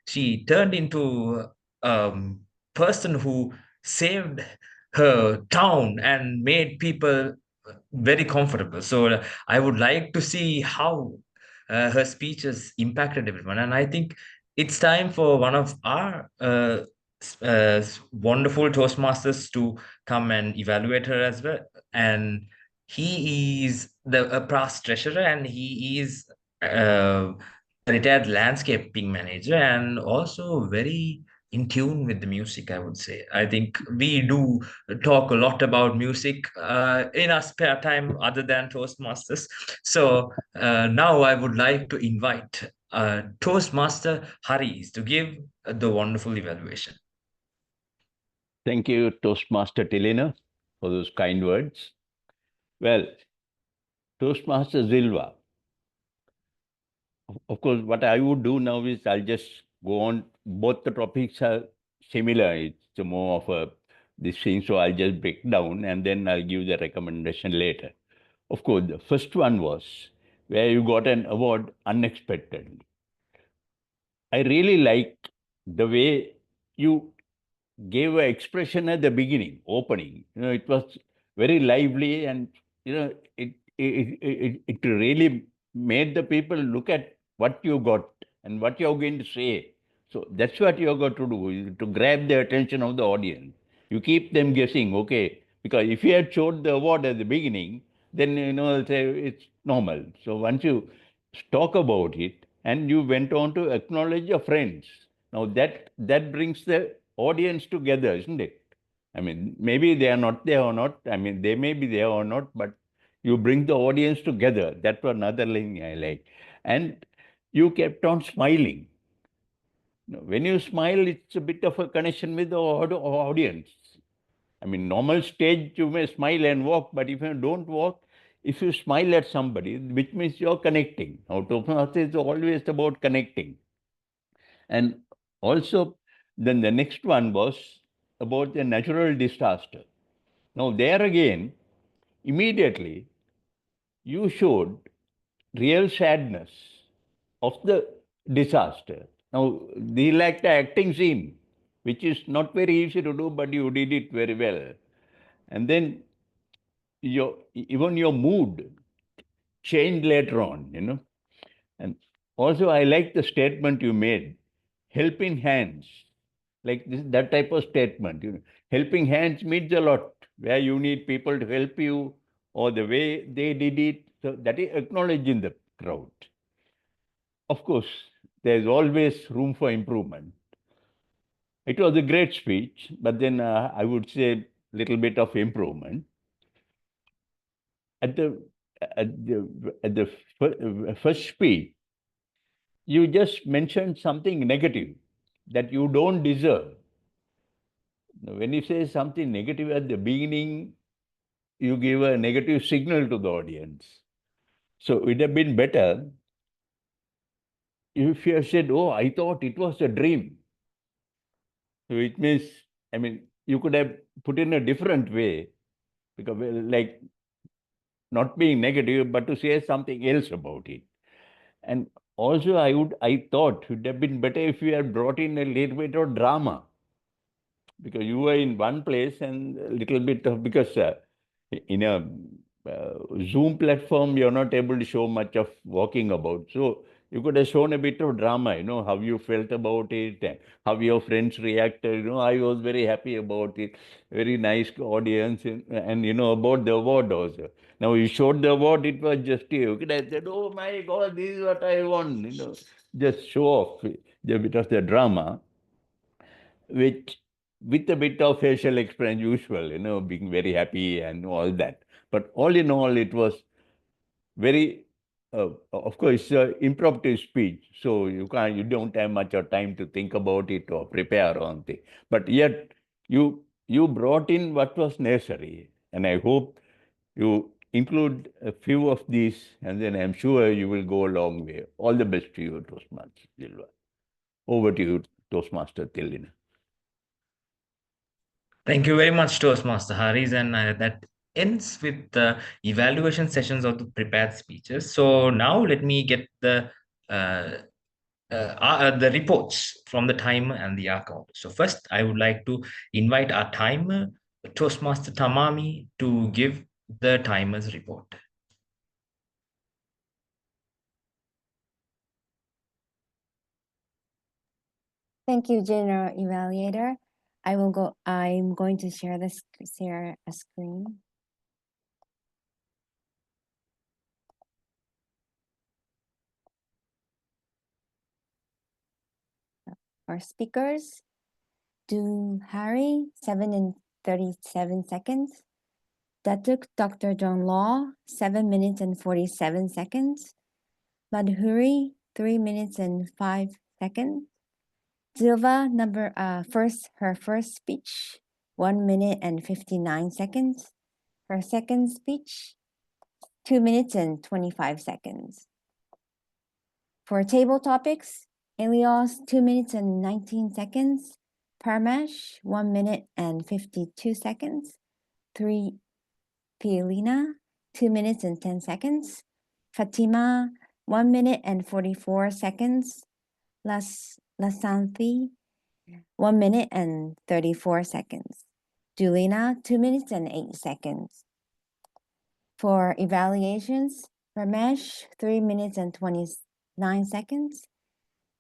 she turned into a person who saved her town and made people very comfortable. So I would like to see how her speeches impacted everyone. And I think it's time for one of our wonderful Toastmasters to come and evaluate her as well. And he is a past treasurer, and he is a retired landscaping manager, and also very in tune with the music, I would say. I think we do talk a lot about music in our spare time other than Toastmasters. So now I would like to invite Toastmaster Haris to give the wonderful evaluation. Thank you, Toastmaster Tilina, for those kind words. Well, Toastmaster Zilwa, of course, what I would do now is I'll just go on. Both the topics are similar. It's more of a this thing, so I'll just break down and then I'll give the recommendation later. Of course, the first one was where you got an award unexpectedly. I really like the way you gave an expression at the beginning, opening. It was very lively, and it really made the people look at what you got and what you're going to say. So that's what you've got to do, to grab the attention of the audience. You keep them guessing, okay, because if you had showed the award at the beginning, then they'll say it's normal. So once you talk about it and you went on to acknowledge your friends, now that brings the audience together, isn't it? I mean, maybe they are not there or not. I mean, they may be there or not, but you bring the audience together. That was another thing I like. And you kept on smiling. When you smile, it's a bit of a connection with the audience. I mean, normal stage, you may smile and walk, but if you don't walk, if you smile at somebody, which means you're connecting. Now, Toastmasters is always about connecting. And also, then the next one was about the natural disaster. Now, there again, immediately, you showed real sadness of the disaster. Now, they lacked the acting scene, which is not very easy to do, but you did it very well. And then even your mood changed later on. And also, I like the statement you made, helping hands, like that type of statement. Helping hands means a lot, where you need people to help you, or the way they did it. So that is acknowledged in the crowd. Of course, there's always room for improvement. It was a great speech, but then I would say a little bit of improvement. At the first speech, you just mentioned something negative that you don't deserve. When you say something negative at the beginning, you give a negative signal to the audience. So it would have been better if you had said, "Oh, I thought it was a dream." So it means, I mean, you could have put in a different way, because like not being negative, but to say something else about it. And also, I thought it would have been better if you had brought in a little bit of drama, because you were in one place and a little bit of, because in a Zoom platform, you're not able to show much of walking about. So you could have shown a bit of drama, how you felt about it, and how your friends reacted. I was very happy about it. Very nice audience, and about the award also. Now you showed the award, it was just you. You could have said, "Oh my God, this is what I want." Just show off a bit of the drama, which with a bit of facial expression usual, being very happy and all that. But all in all, it was very, of course, impromptu speech. So you don't have much of time to think about it or prepare on things. But yet you brought in what was necessary. And I hope you include a few of these, and then I'm sure you will go a long way. All the best to you, Toastmaster Silva. Over to you, Toastmaster Tilina. Thank you very much, Toastmaster Haris, and that ends with the evaluation sessions of the prepared speeches. So now let me get the reports from the timer and the account. So first, I would like to invite our timer, Toastmaster Tamami, to give the timer's report. Thank you, General Evaluator. I'm going to share a screen. Our speakers, Do Harry, 7 and 37 seconds. Datuk Dr. John Law, 7 minutes and 47 seconds. Madhuri, 3 minutes and 5 seconds. Silva, her first speech, 1 minute and 59 seconds. Her second speech, 2 minutes and 25 seconds. For table topics, Elios, 2 minutes and 19 seconds. Parmesh, 1 minute and 52 seconds. 3, Pielina, 2 minutes and 10 seconds. Fatima, 1 minute and 44 seconds. Lasanthi, 1 minute and 34 seconds. Julina, 2 minutes and 8 seconds. For evaluations, Ramesh, 3 minutes and 29 seconds.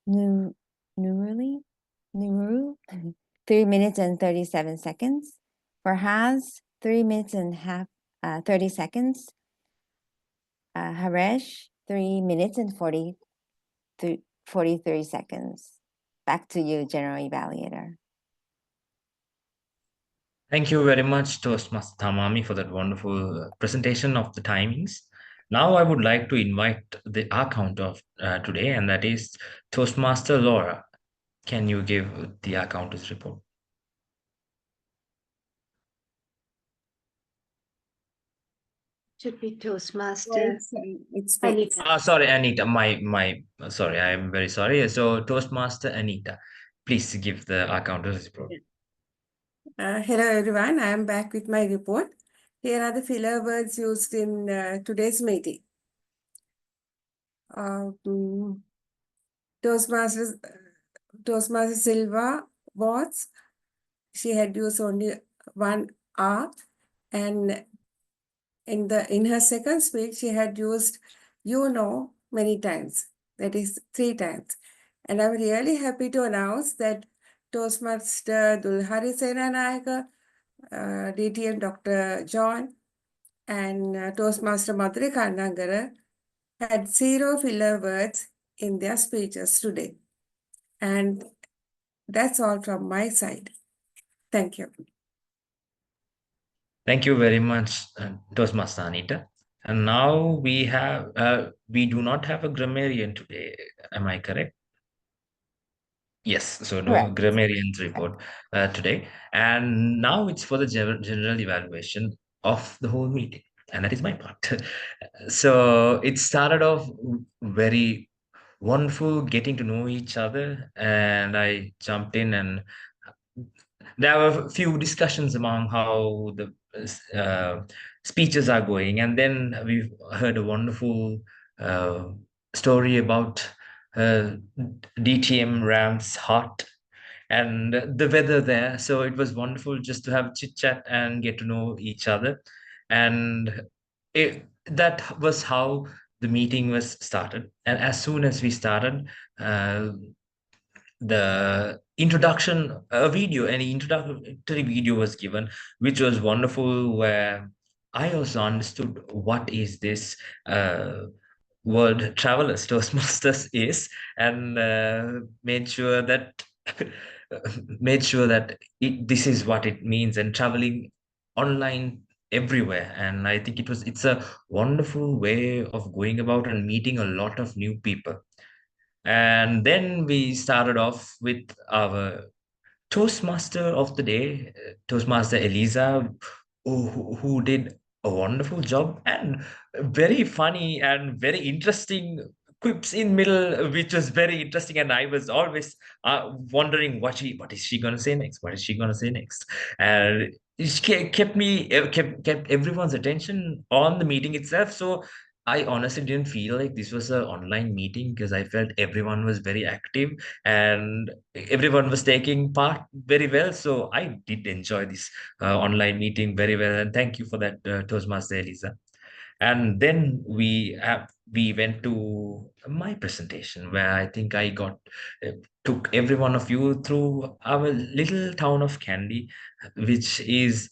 Nuru, 3 minutes and 37 seconds. For Haz, 3 minutes and 30 seconds. Haresh, 3 minutes and 43 seconds. Back to you, General Evaluator. Thank you very much, Toastmaster Tamami, for that wonderful presentation of the timings. Now I would like to invite the account of today, and that is Toastmaster Laura. Can you give the accountant's report? Should be Toastmaster. It's Anita. Sorry, Anita. Sorry, I am very sorry. So, Toastmaster Anita, please give the accountant's report. Hello everyone, I am back with my report. Here are the filler words used in today's meeting. Toastmasters Silva was, she had used only one R, and in her second speech she had used many times, that is 3 times. And I'm really happy to announce that Toastmaster Dulhari Senanayaka, DTM Dr. John, and Toastmaster Madhuri Kannangara had 0 filler words in their speeches today. And that's all from my side. Thank you. Thank you very much, Toastmaster Anita. And now we do not have a grammarian today. Am I correct? Yes, so no Correct. grammarian's report today. And now it's for the general evaluation of the whole meeting. And that is my part. So it started off very wonderful, getting to know each other. And I jumped in, and there were a few discussions among how the speeches are going. And then we've heard a wonderful story about DTM Ram's heart and the weather there. So it was wonderful just to have chit chat and get to know each other. And that was how the meeting was started. And as soon as we started, the introduction an introductory video was given, which was wonderful, where I also understood what is this World Travelers Toastmasters is, and made sure that this is what it means, and traveling online everywhere. And I think it's a wonderful way of going about and meeting a lot of new people. And then we started off with our Toastmaster of the day, Toastmaster Eliza, who did a wonderful job, and very funny and very interesting quips in middle, which was very interesting. And I was always wondering what is she gonna say next? What is she gonna say next? And it kept everyone's attention on the meeting itself. So I honestly didn't feel like this was an online meeting, because I felt everyone was very active and everyone was taking part very well. So I did enjoy this online meeting very well. And thank you for that, Toastmaster Elisa. And then we went to my presentation, where I think I took every one of you through our little town of Kandy, which is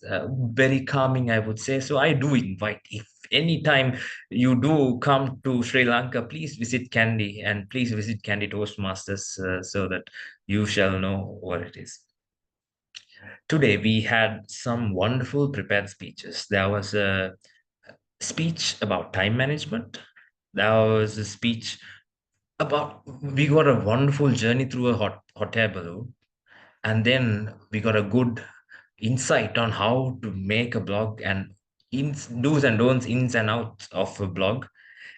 very calming, I would say. So I do invite, if anytime you do come to Sri Lanka, please visit Kandy, and please visit Kandy Toastmasters, so that you shall know what it is. Today we had some wonderful prepared speeches. There was a speech about time management. There was a speech about, we got a wonderful journey through a hot air balloon. And then we got a good insight on how to make a blog, and do's and don'ts, ins and outs of a blog.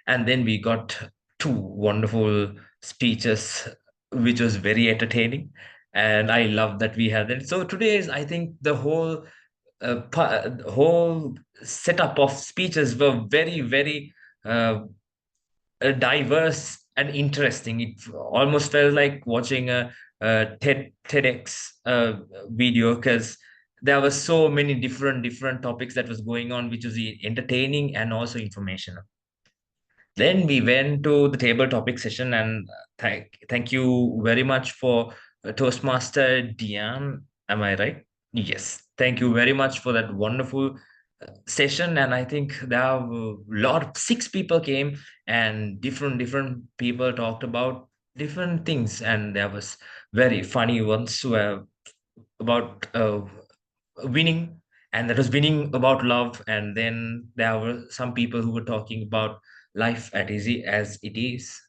And then we got 2 wonderful speeches, which was very entertaining. and I love that we had it. So today is, I think, the whole setup of speeches were very, very diverse and interesting. It almost felt like watching a TEDx video, because there were so many different topics that was going on, which was entertaining and also informational. Then we went to the table topic session, and thank you very much for Toastmaster Diane. Am I right? Yes. Thank you very much for that wonderful session. And I think there are a lot, 6 people came, and different people talked about different things, and there was very funny ones about winning, and that was winning about love. And then there were some people who were talking about life at easy as it is,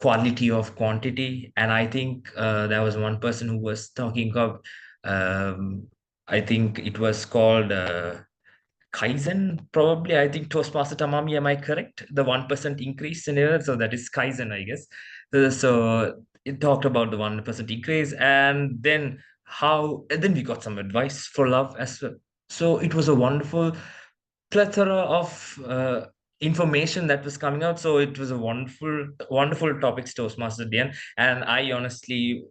quality of quantity. And I think there was one person who was talking of, I think it was called Kaizen, probably. I think Toastmaster Tamami, am I correct? The 1% increase in error, so that is Kaizen, I guess. So it talked about the 1% increase, and then then we got some advice for love as well. So it was a wonderful plethora of information that was coming out. So it was a wonderful topics, Toastmaster Dan, and I honestly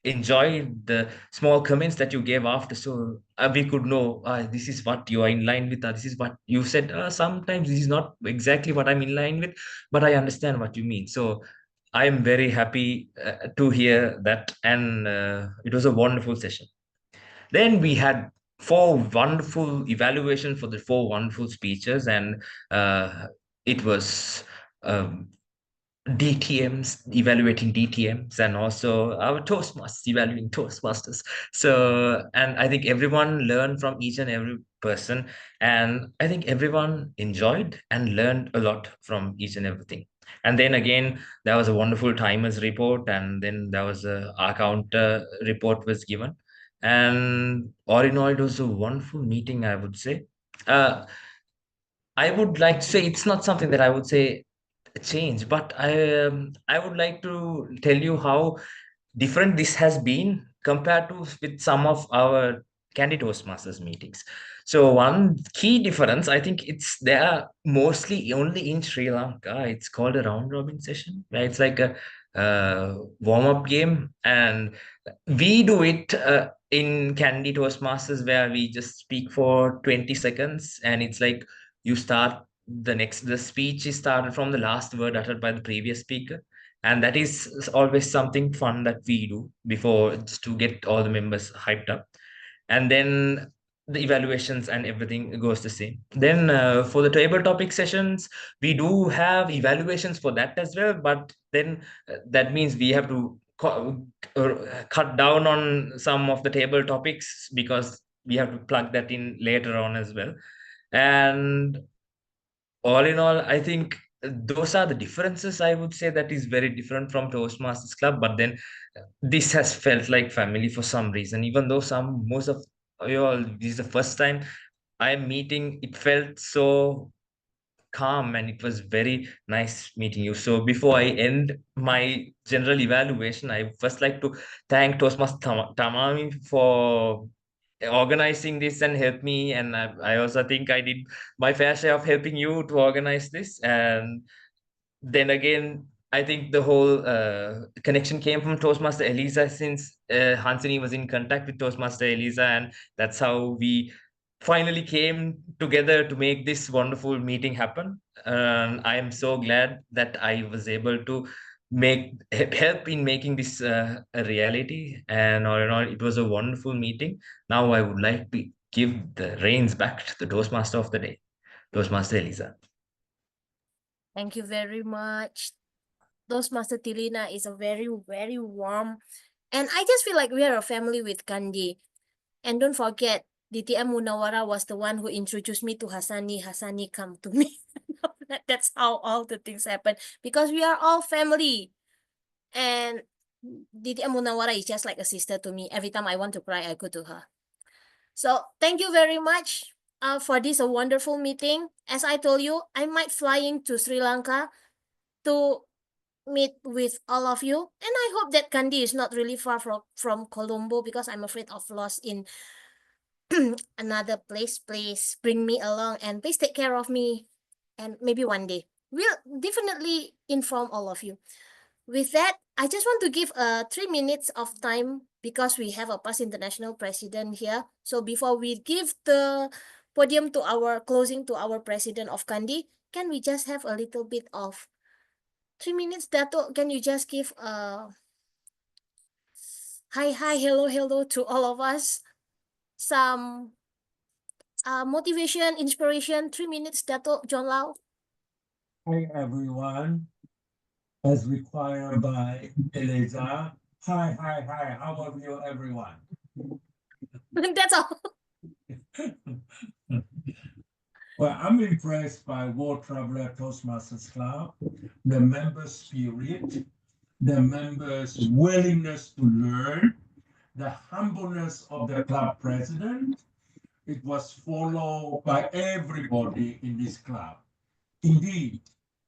enjoyed the small comments that you gave after, so we could know this is what you are in line with, this is what you said. Sometimes this is not exactly what I'm in line with, but I understand what you mean. So I am very happy to hear that, and it was a wonderful session. Then we had 4 wonderful evaluations for the 4 wonderful speeches, and it was um, DTMs, evaluating DTMs, and also our Toastmasters, evaluating Toastmasters. So, and I think everyone learned from each and every person, and I think everyone enjoyed and learned a lot from each and everything. And then again, there was a wonderful timers report, and then there was our counter report was given. And all in all, it was a wonderful meeting, I would say. I would like to say it's not something that I would say change, but I would like to tell you how different this has been compared to with some of our Kandy Toastmasters meetings. So one key difference, I think it's there mostly only in Sri Lanka. It's called a round robin session, where it's like a warm up game, and we do it in Kandy Toastmasters, where we just speak for 20 seconds, and it's like you start the speech is started from the last word uttered by the previous speaker, and that is always something fun that we do before, just to get all the members hyped up. And then the evaluations and everything goes the same. Then for the table topic sessions, we do have evaluations for that as well, but then that means we have to cut down on some of the table topics, because we have to plug that in later on as well. And all in all, I think those are the differences, I would say, that is very different from Toastmasters Club. But then this has felt like family for some reason, even though most of you all, this is the first time I am meeting. It felt so calm, and it was very nice meeting you. So before I end my general evaluation, I first like to thank Toastmaster Tamami for organizing this and help me. And I also think I did my fair share of helping you to organize this. And then again, I think the whole connection came from Toastmaster Elisa, since Hansini was in contact with Toastmaster Elisa, and that's how we finally came together to make this wonderful meeting happen. And I am so glad that I was able to help in making this a reality. And all in all, it was a wonderful meeting. Now I would like to give the reins back to the Toastmaster of the day, Toastmaster Elisa. Thank you very much. Toastmaster Tilina is a very, very warm, and I just feel like we are a family with Kandy. And don't forget, DTM Munawara was the one who introduced me to Hassani. Hassani, come to me. That's how all the things happen, because we are all family. And DTM Munawara is just like a sister to me. Every time I want to cry, I go to her. So thank you very much for this wonderful meeting. As I told you, I might flying to Sri Lanka to meet with all of you. And I hope that Kandy is not really far from Colombo, because I'm afraid of loss in another place. Please bring me along and please take care of me. And maybe one day we'll definitely inform all of you. With that, I just want to give 3 minutes of time because we have a past international president here. So before we give the podium to our closing to our president of Kandy, can we just have a little bit of 3 minutes, Dato? Can you just give hi, hello to all of us? Some motivation, inspiration, 3 minutes, Dato John Lau. Hi, everyone. As required by Eliza. Hi, how are you, everyone? That's all. Well, I'm impressed by World Traveler Toastmasters Club, the members' spirit, the members' willingness to learn, the humbleness of the club president. It was followed by everybody in this club. Indeed,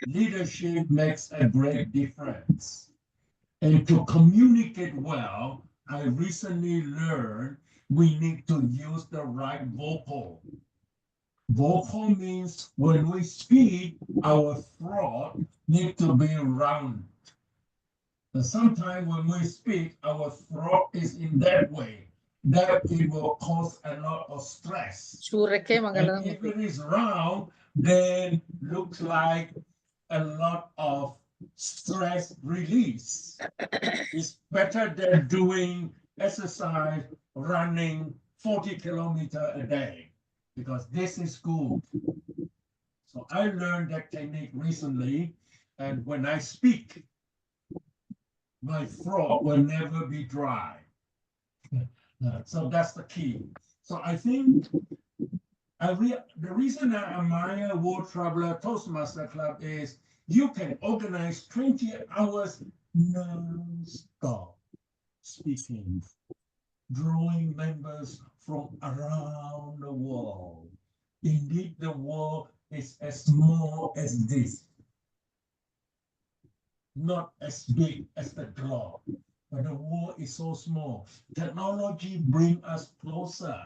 leadership makes a great difference. And to communicate well, I recently learned we need to use the right vocal. Vocal means when we speak, our throat needs to be round. And sometimes when we speak, our throat is in that way, that it will cause a lot of stress. And if it is round, then looks like a lot of stress release. It's better than doing exercise, running 40 kilometers a day, because this is good. So I learned that technique recently, and when I speak, my throat will never be dry. So that's the key. So I think the reason I admire World Traveler Toastmaster Club is you can organize 20 hours non-stop speaking, drawing members from around the world. Indeed, the world is as small as this, not as big as the globe, but the world is so small. Technology brings us closer.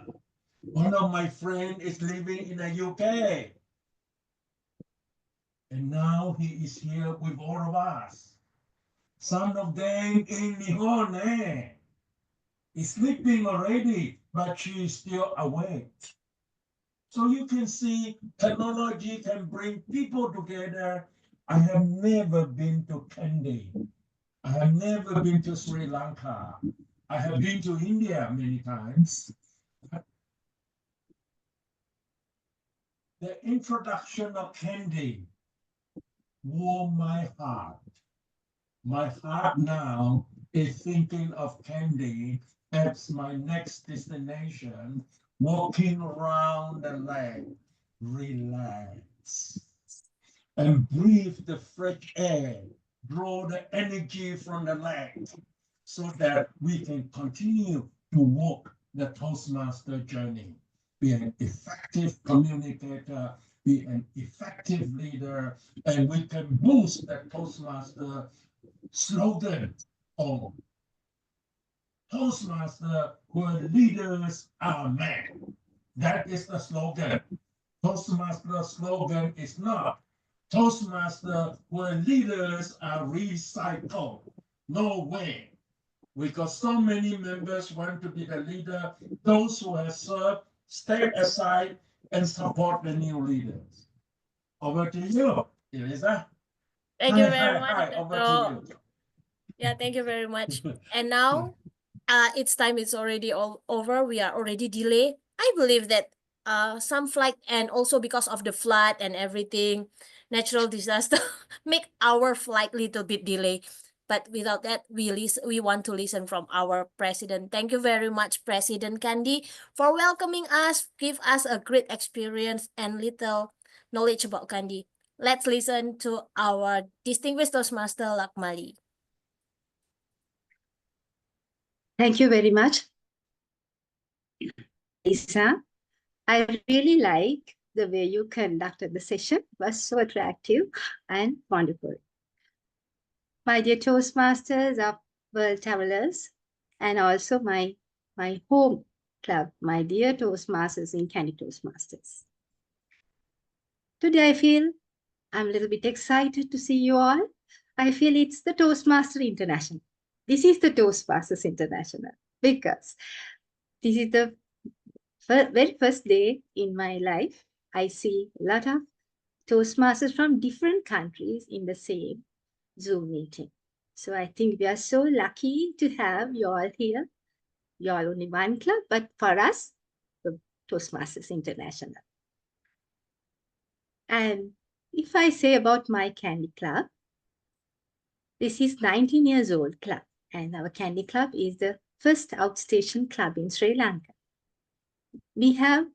One of my friends is living in the UK, and now he is here with all of us. Some of them in Nihon, is sleeping already, but she is still awake. So you can see technology can bring people together. I have never been to Kandy. I have never been to Sri Lanka. I have been to India many times. The introduction of Kandy warmed my heart. My heart now is thinking of Kandy as my next destination, walking around the lake, relax, and breathe the fresh air, draw the energy from the lake, so that we can continue to walk the Toastmaster journey, be an effective communicator, be an effective leader, and we can boost the Toastmaster slogan of Toastmaster where leaders are men. That is the slogan. Toastmaster slogan is not Toastmaster where leaders are recycled. No way. We got so many members want to be the leader. Those who have served, stay aside and support the new leaders. Over to you, Eliza. Thank you very much, Hi, over to Dato. you. Yeah, thank you very much. And now, its time is already all over. We are already delayed. I believe that some flight, and also because of the flood and everything, natural disaster, make our flight little bit delayed. But without that, we want to listen from our president. Thank you very much, President Kandy, for welcoming us, give us a great experience and little knowledge about Kandy. Let's listen to our distinguished Toastmaster Lakmali. Thank you very much, Lisa. I really like the way you conducted the session. It was so attractive and wonderful. my dear Toastmasters of World Travelers, and also my home club, my dear Toastmasters in Kandy Toastmasters. Today I feel I'm a little bit excited to see you all. I feel it's the Toastmaster International. This is the Toastmasters International because this is the very first day in my life. I see a lot of Toastmasters from different countries in the same Zoom meeting. So I think we are so lucky to have you all here. You all only one club, but for us, the Toastmasters International. And if I say about my Kandy Club, this is 19 years old club, and our Kandy Club is the first outstation club in Sri Lanka. We had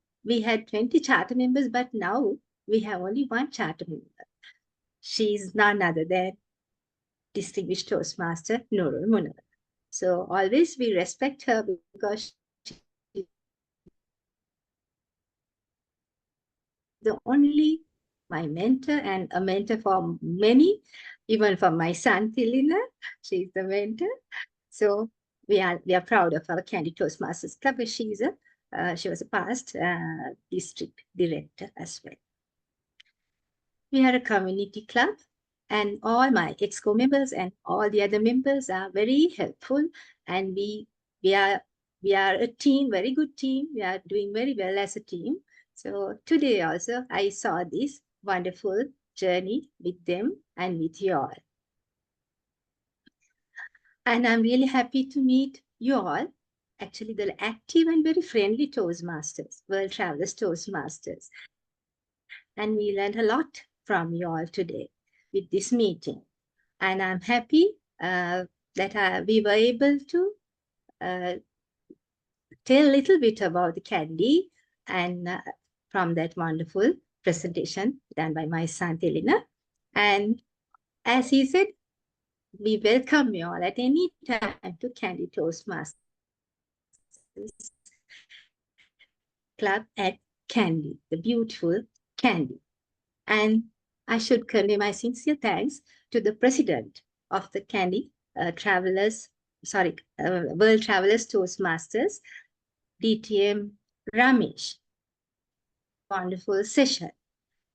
20 charter members, but now we have only one charter member. She is none other than Distinguished Toastmaster Nurul Munir. So always we respect her because she's the only my mentor and a mentor for many, even for my son Tilina. She's the mentor. So we are proud of our Kandy Toastmasters Club. She was a past district director as well. We are a community club, and all my EXCO members and all the other members are very helpful, and we are a team, very good team. We are doing very well as a team. So today also I saw this wonderful journey with them and with you all. And I'm really happy to meet you all. Actually, the active and very friendly Toastmasters, World Travelers Toastmasters. And we learned a lot from you all today with this meeting. And I'm happy that we were able to tell a little bit about the Kandy and from that wonderful presentation done by my son Telina. And as he said, we welcome you all at any time to Kandy Toastmasters Club at Kandy, the beautiful Kandy. And I should convey my sincere thanks to the president of the Kandy World Travelers Toastmasters, DTM Ramesh. Wonderful session.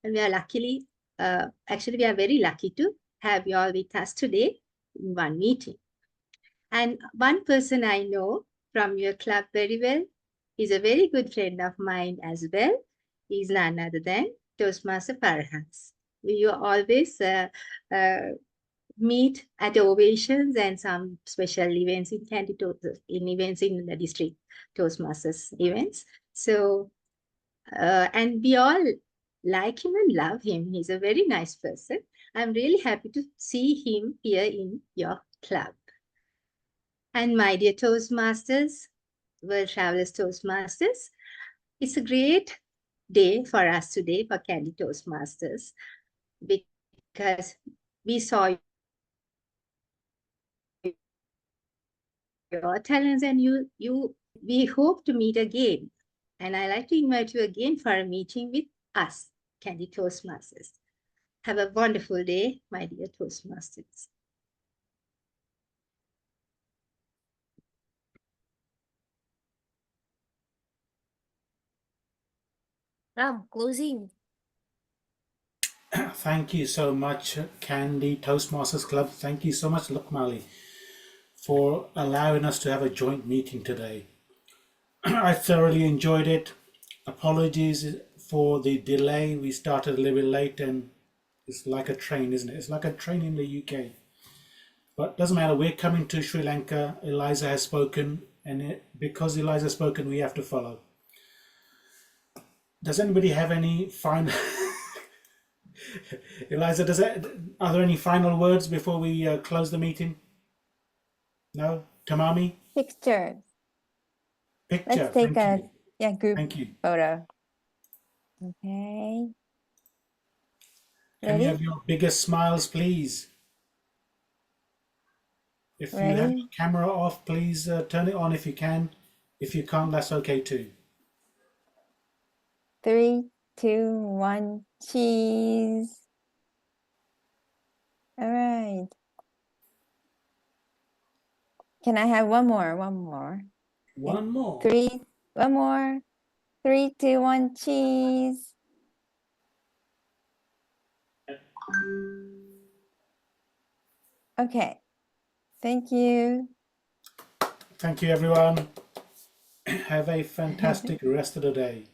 And we are actually we are very lucky to have you all with us today in one meeting. And one person I know from your club very well is a very good friend of mine as well. He's none other than Toastmaster Farhans. We always meet at ovations and some special events in events in the district Toastmasters events. So, and we all like him and love him. He's a very nice person. I'm really happy to see him here in your club. And my dear Toastmasters, World Travelers Toastmasters, it's a great day for us today for Kandy Toastmasters because we saw your talents and we hope to meet again. And I'd like to invite you again for a meeting with us, Kandy Toastmasters. Have a wonderful day, my dear Toastmasters. Ram, closing. Thank you so much, Kandy Toastmasters Club. Thank you so much, Lukmali, for allowing us to have a joint meeting today. I thoroughly enjoyed it. Apologies for the delay. We started a little bit late and it's like a train, isn't it? It's like a train in the UK. But doesn't matter. We're coming to Sri Lanka. Eliza has spoken, and because Eliza has spoken, we have to follow. Does anybody have any final... Eliza, are there any final words before we close the meeting? No? Tamami? Picture. Picture. Let's take Thank you. group Thank you. photo. Okay. Can Ready? you have your biggest smiles, please? If you have your camera off, please turn it on if you can. If you can't, that's okay too. 3, 2, 1, cheese. All right. Can I have one more? One more. One more. One more. 3, 2, 1, cheese. Okay. Thank you. Thank you, everyone. Have a fantastic rest of the day.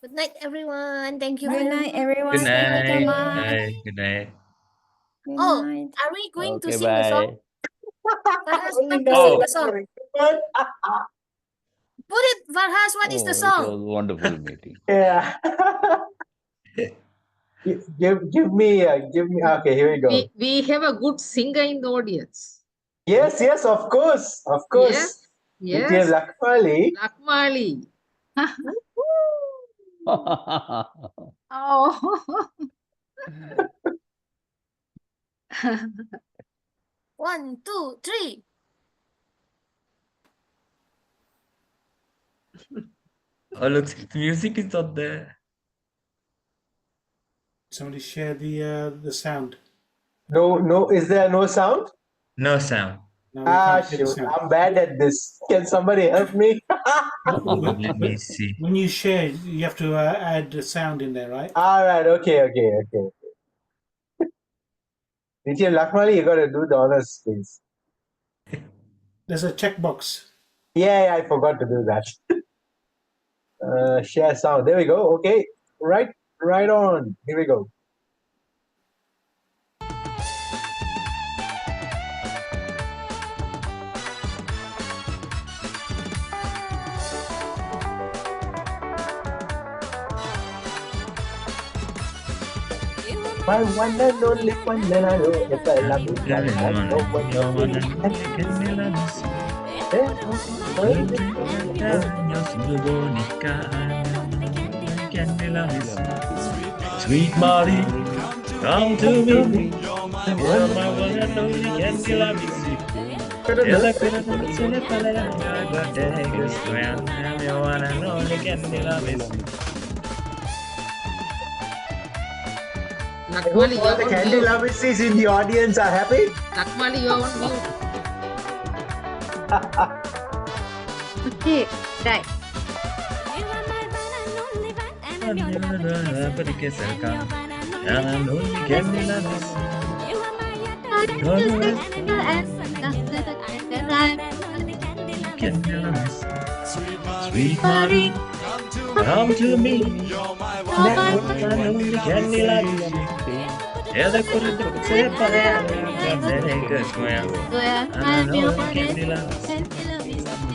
Good night, everyone. Thank you Good very night, much. everyone. Good Thank you so night. much. Good night. Good night. Good Oh, night. are we going to Okay, sing the song? bye. Farhas, Only want to now. sing Oh, the song? Put it, Farhas, what is the Oh, it was song? a wonderful meeting. Yeah. give me. Okay, here we go. We have a good singer in the audience. Yes, yes, of course, of Yes, course. yes. Lakmali. Lakmali. Oh. 1, 2, 3. oh, looks the music is not there. Somebody share the sound. No, is there no sound? No sound. No, we can't hear the Shoot, sound. I'm bad at this. Can somebody help me? Let me see. When you share, you have to add the sound in there, right? All right, okay. Lakmali, you gotta do the honors, please. There's a checkbox. Yeah, I forgot to do that. Share sound. There we go. Okay, right on. Here we go. My one and only one, and I know if I love you, I got no one to Sweet Molly, come to me. You're my one and only candy loving. I hope all the candy lovers in the audience are happy. Lakmali, you are on mute. Okay, right. Sweet Molly, come to me. You're my one and only candy loving. Yeah, the good say candy loving.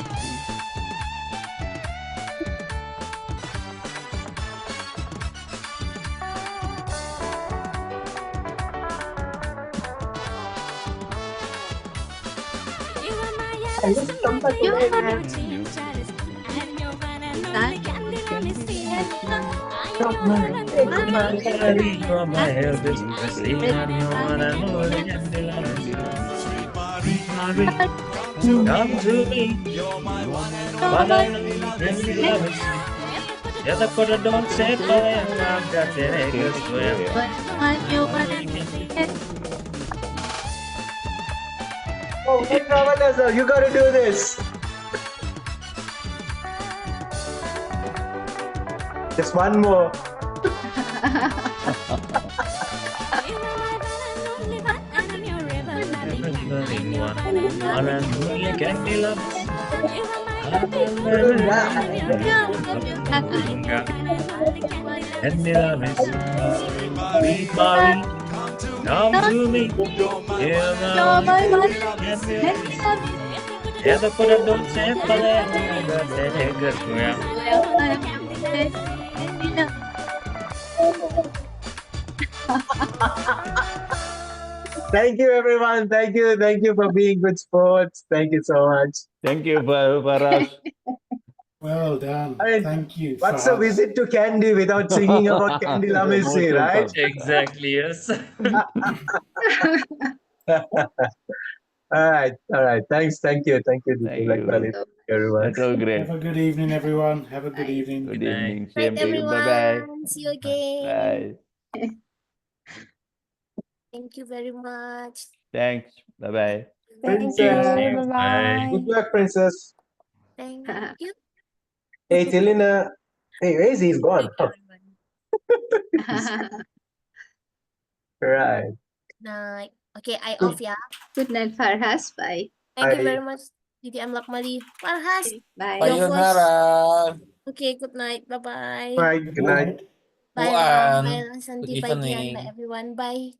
Come to me, one and only candy loving. Yeah, the good don't say Oh, Ramanasa, you gotta do this. Just one more. Sweet Molly, come to me. You're my one. Yeah, the good don't say Thank you, everyone. Thank you for being good sports. Thank you so much. Thank you, Faraz. Well done. I mean, Thank you. what's a Farhas. visit to Candy without singing about Candy Most Lamisi, right? welcome. Exactly, yes. All right. Thank you, Thank Lakmali. you. Everyone. That was great. Have a good evening, everyone. Have a good evening. Good Good night. evening. Night, Same to you. Bye-bye. everyone. See you again. Bye. Thank you very much. Thanks. Bye-bye. Thank Thank you. Princess, you. Bye. Bye-bye. good luck, Princess. Thank you. Hey, Tilina. Hey, Razy is gone. Huh. Right. Night. Okay, I Good, off ya. Good night, Farhas. Bye. Thank you very bye. much, Didi Amlakmali. Farhas, Bye. your first. Sayonara. Okay, good night. Bye-bye. Bye. Good Good night. night. Bye, Ram. Puan. Bye, Good Santi. Bye, Dian. Bye, evening. everyone. Bye.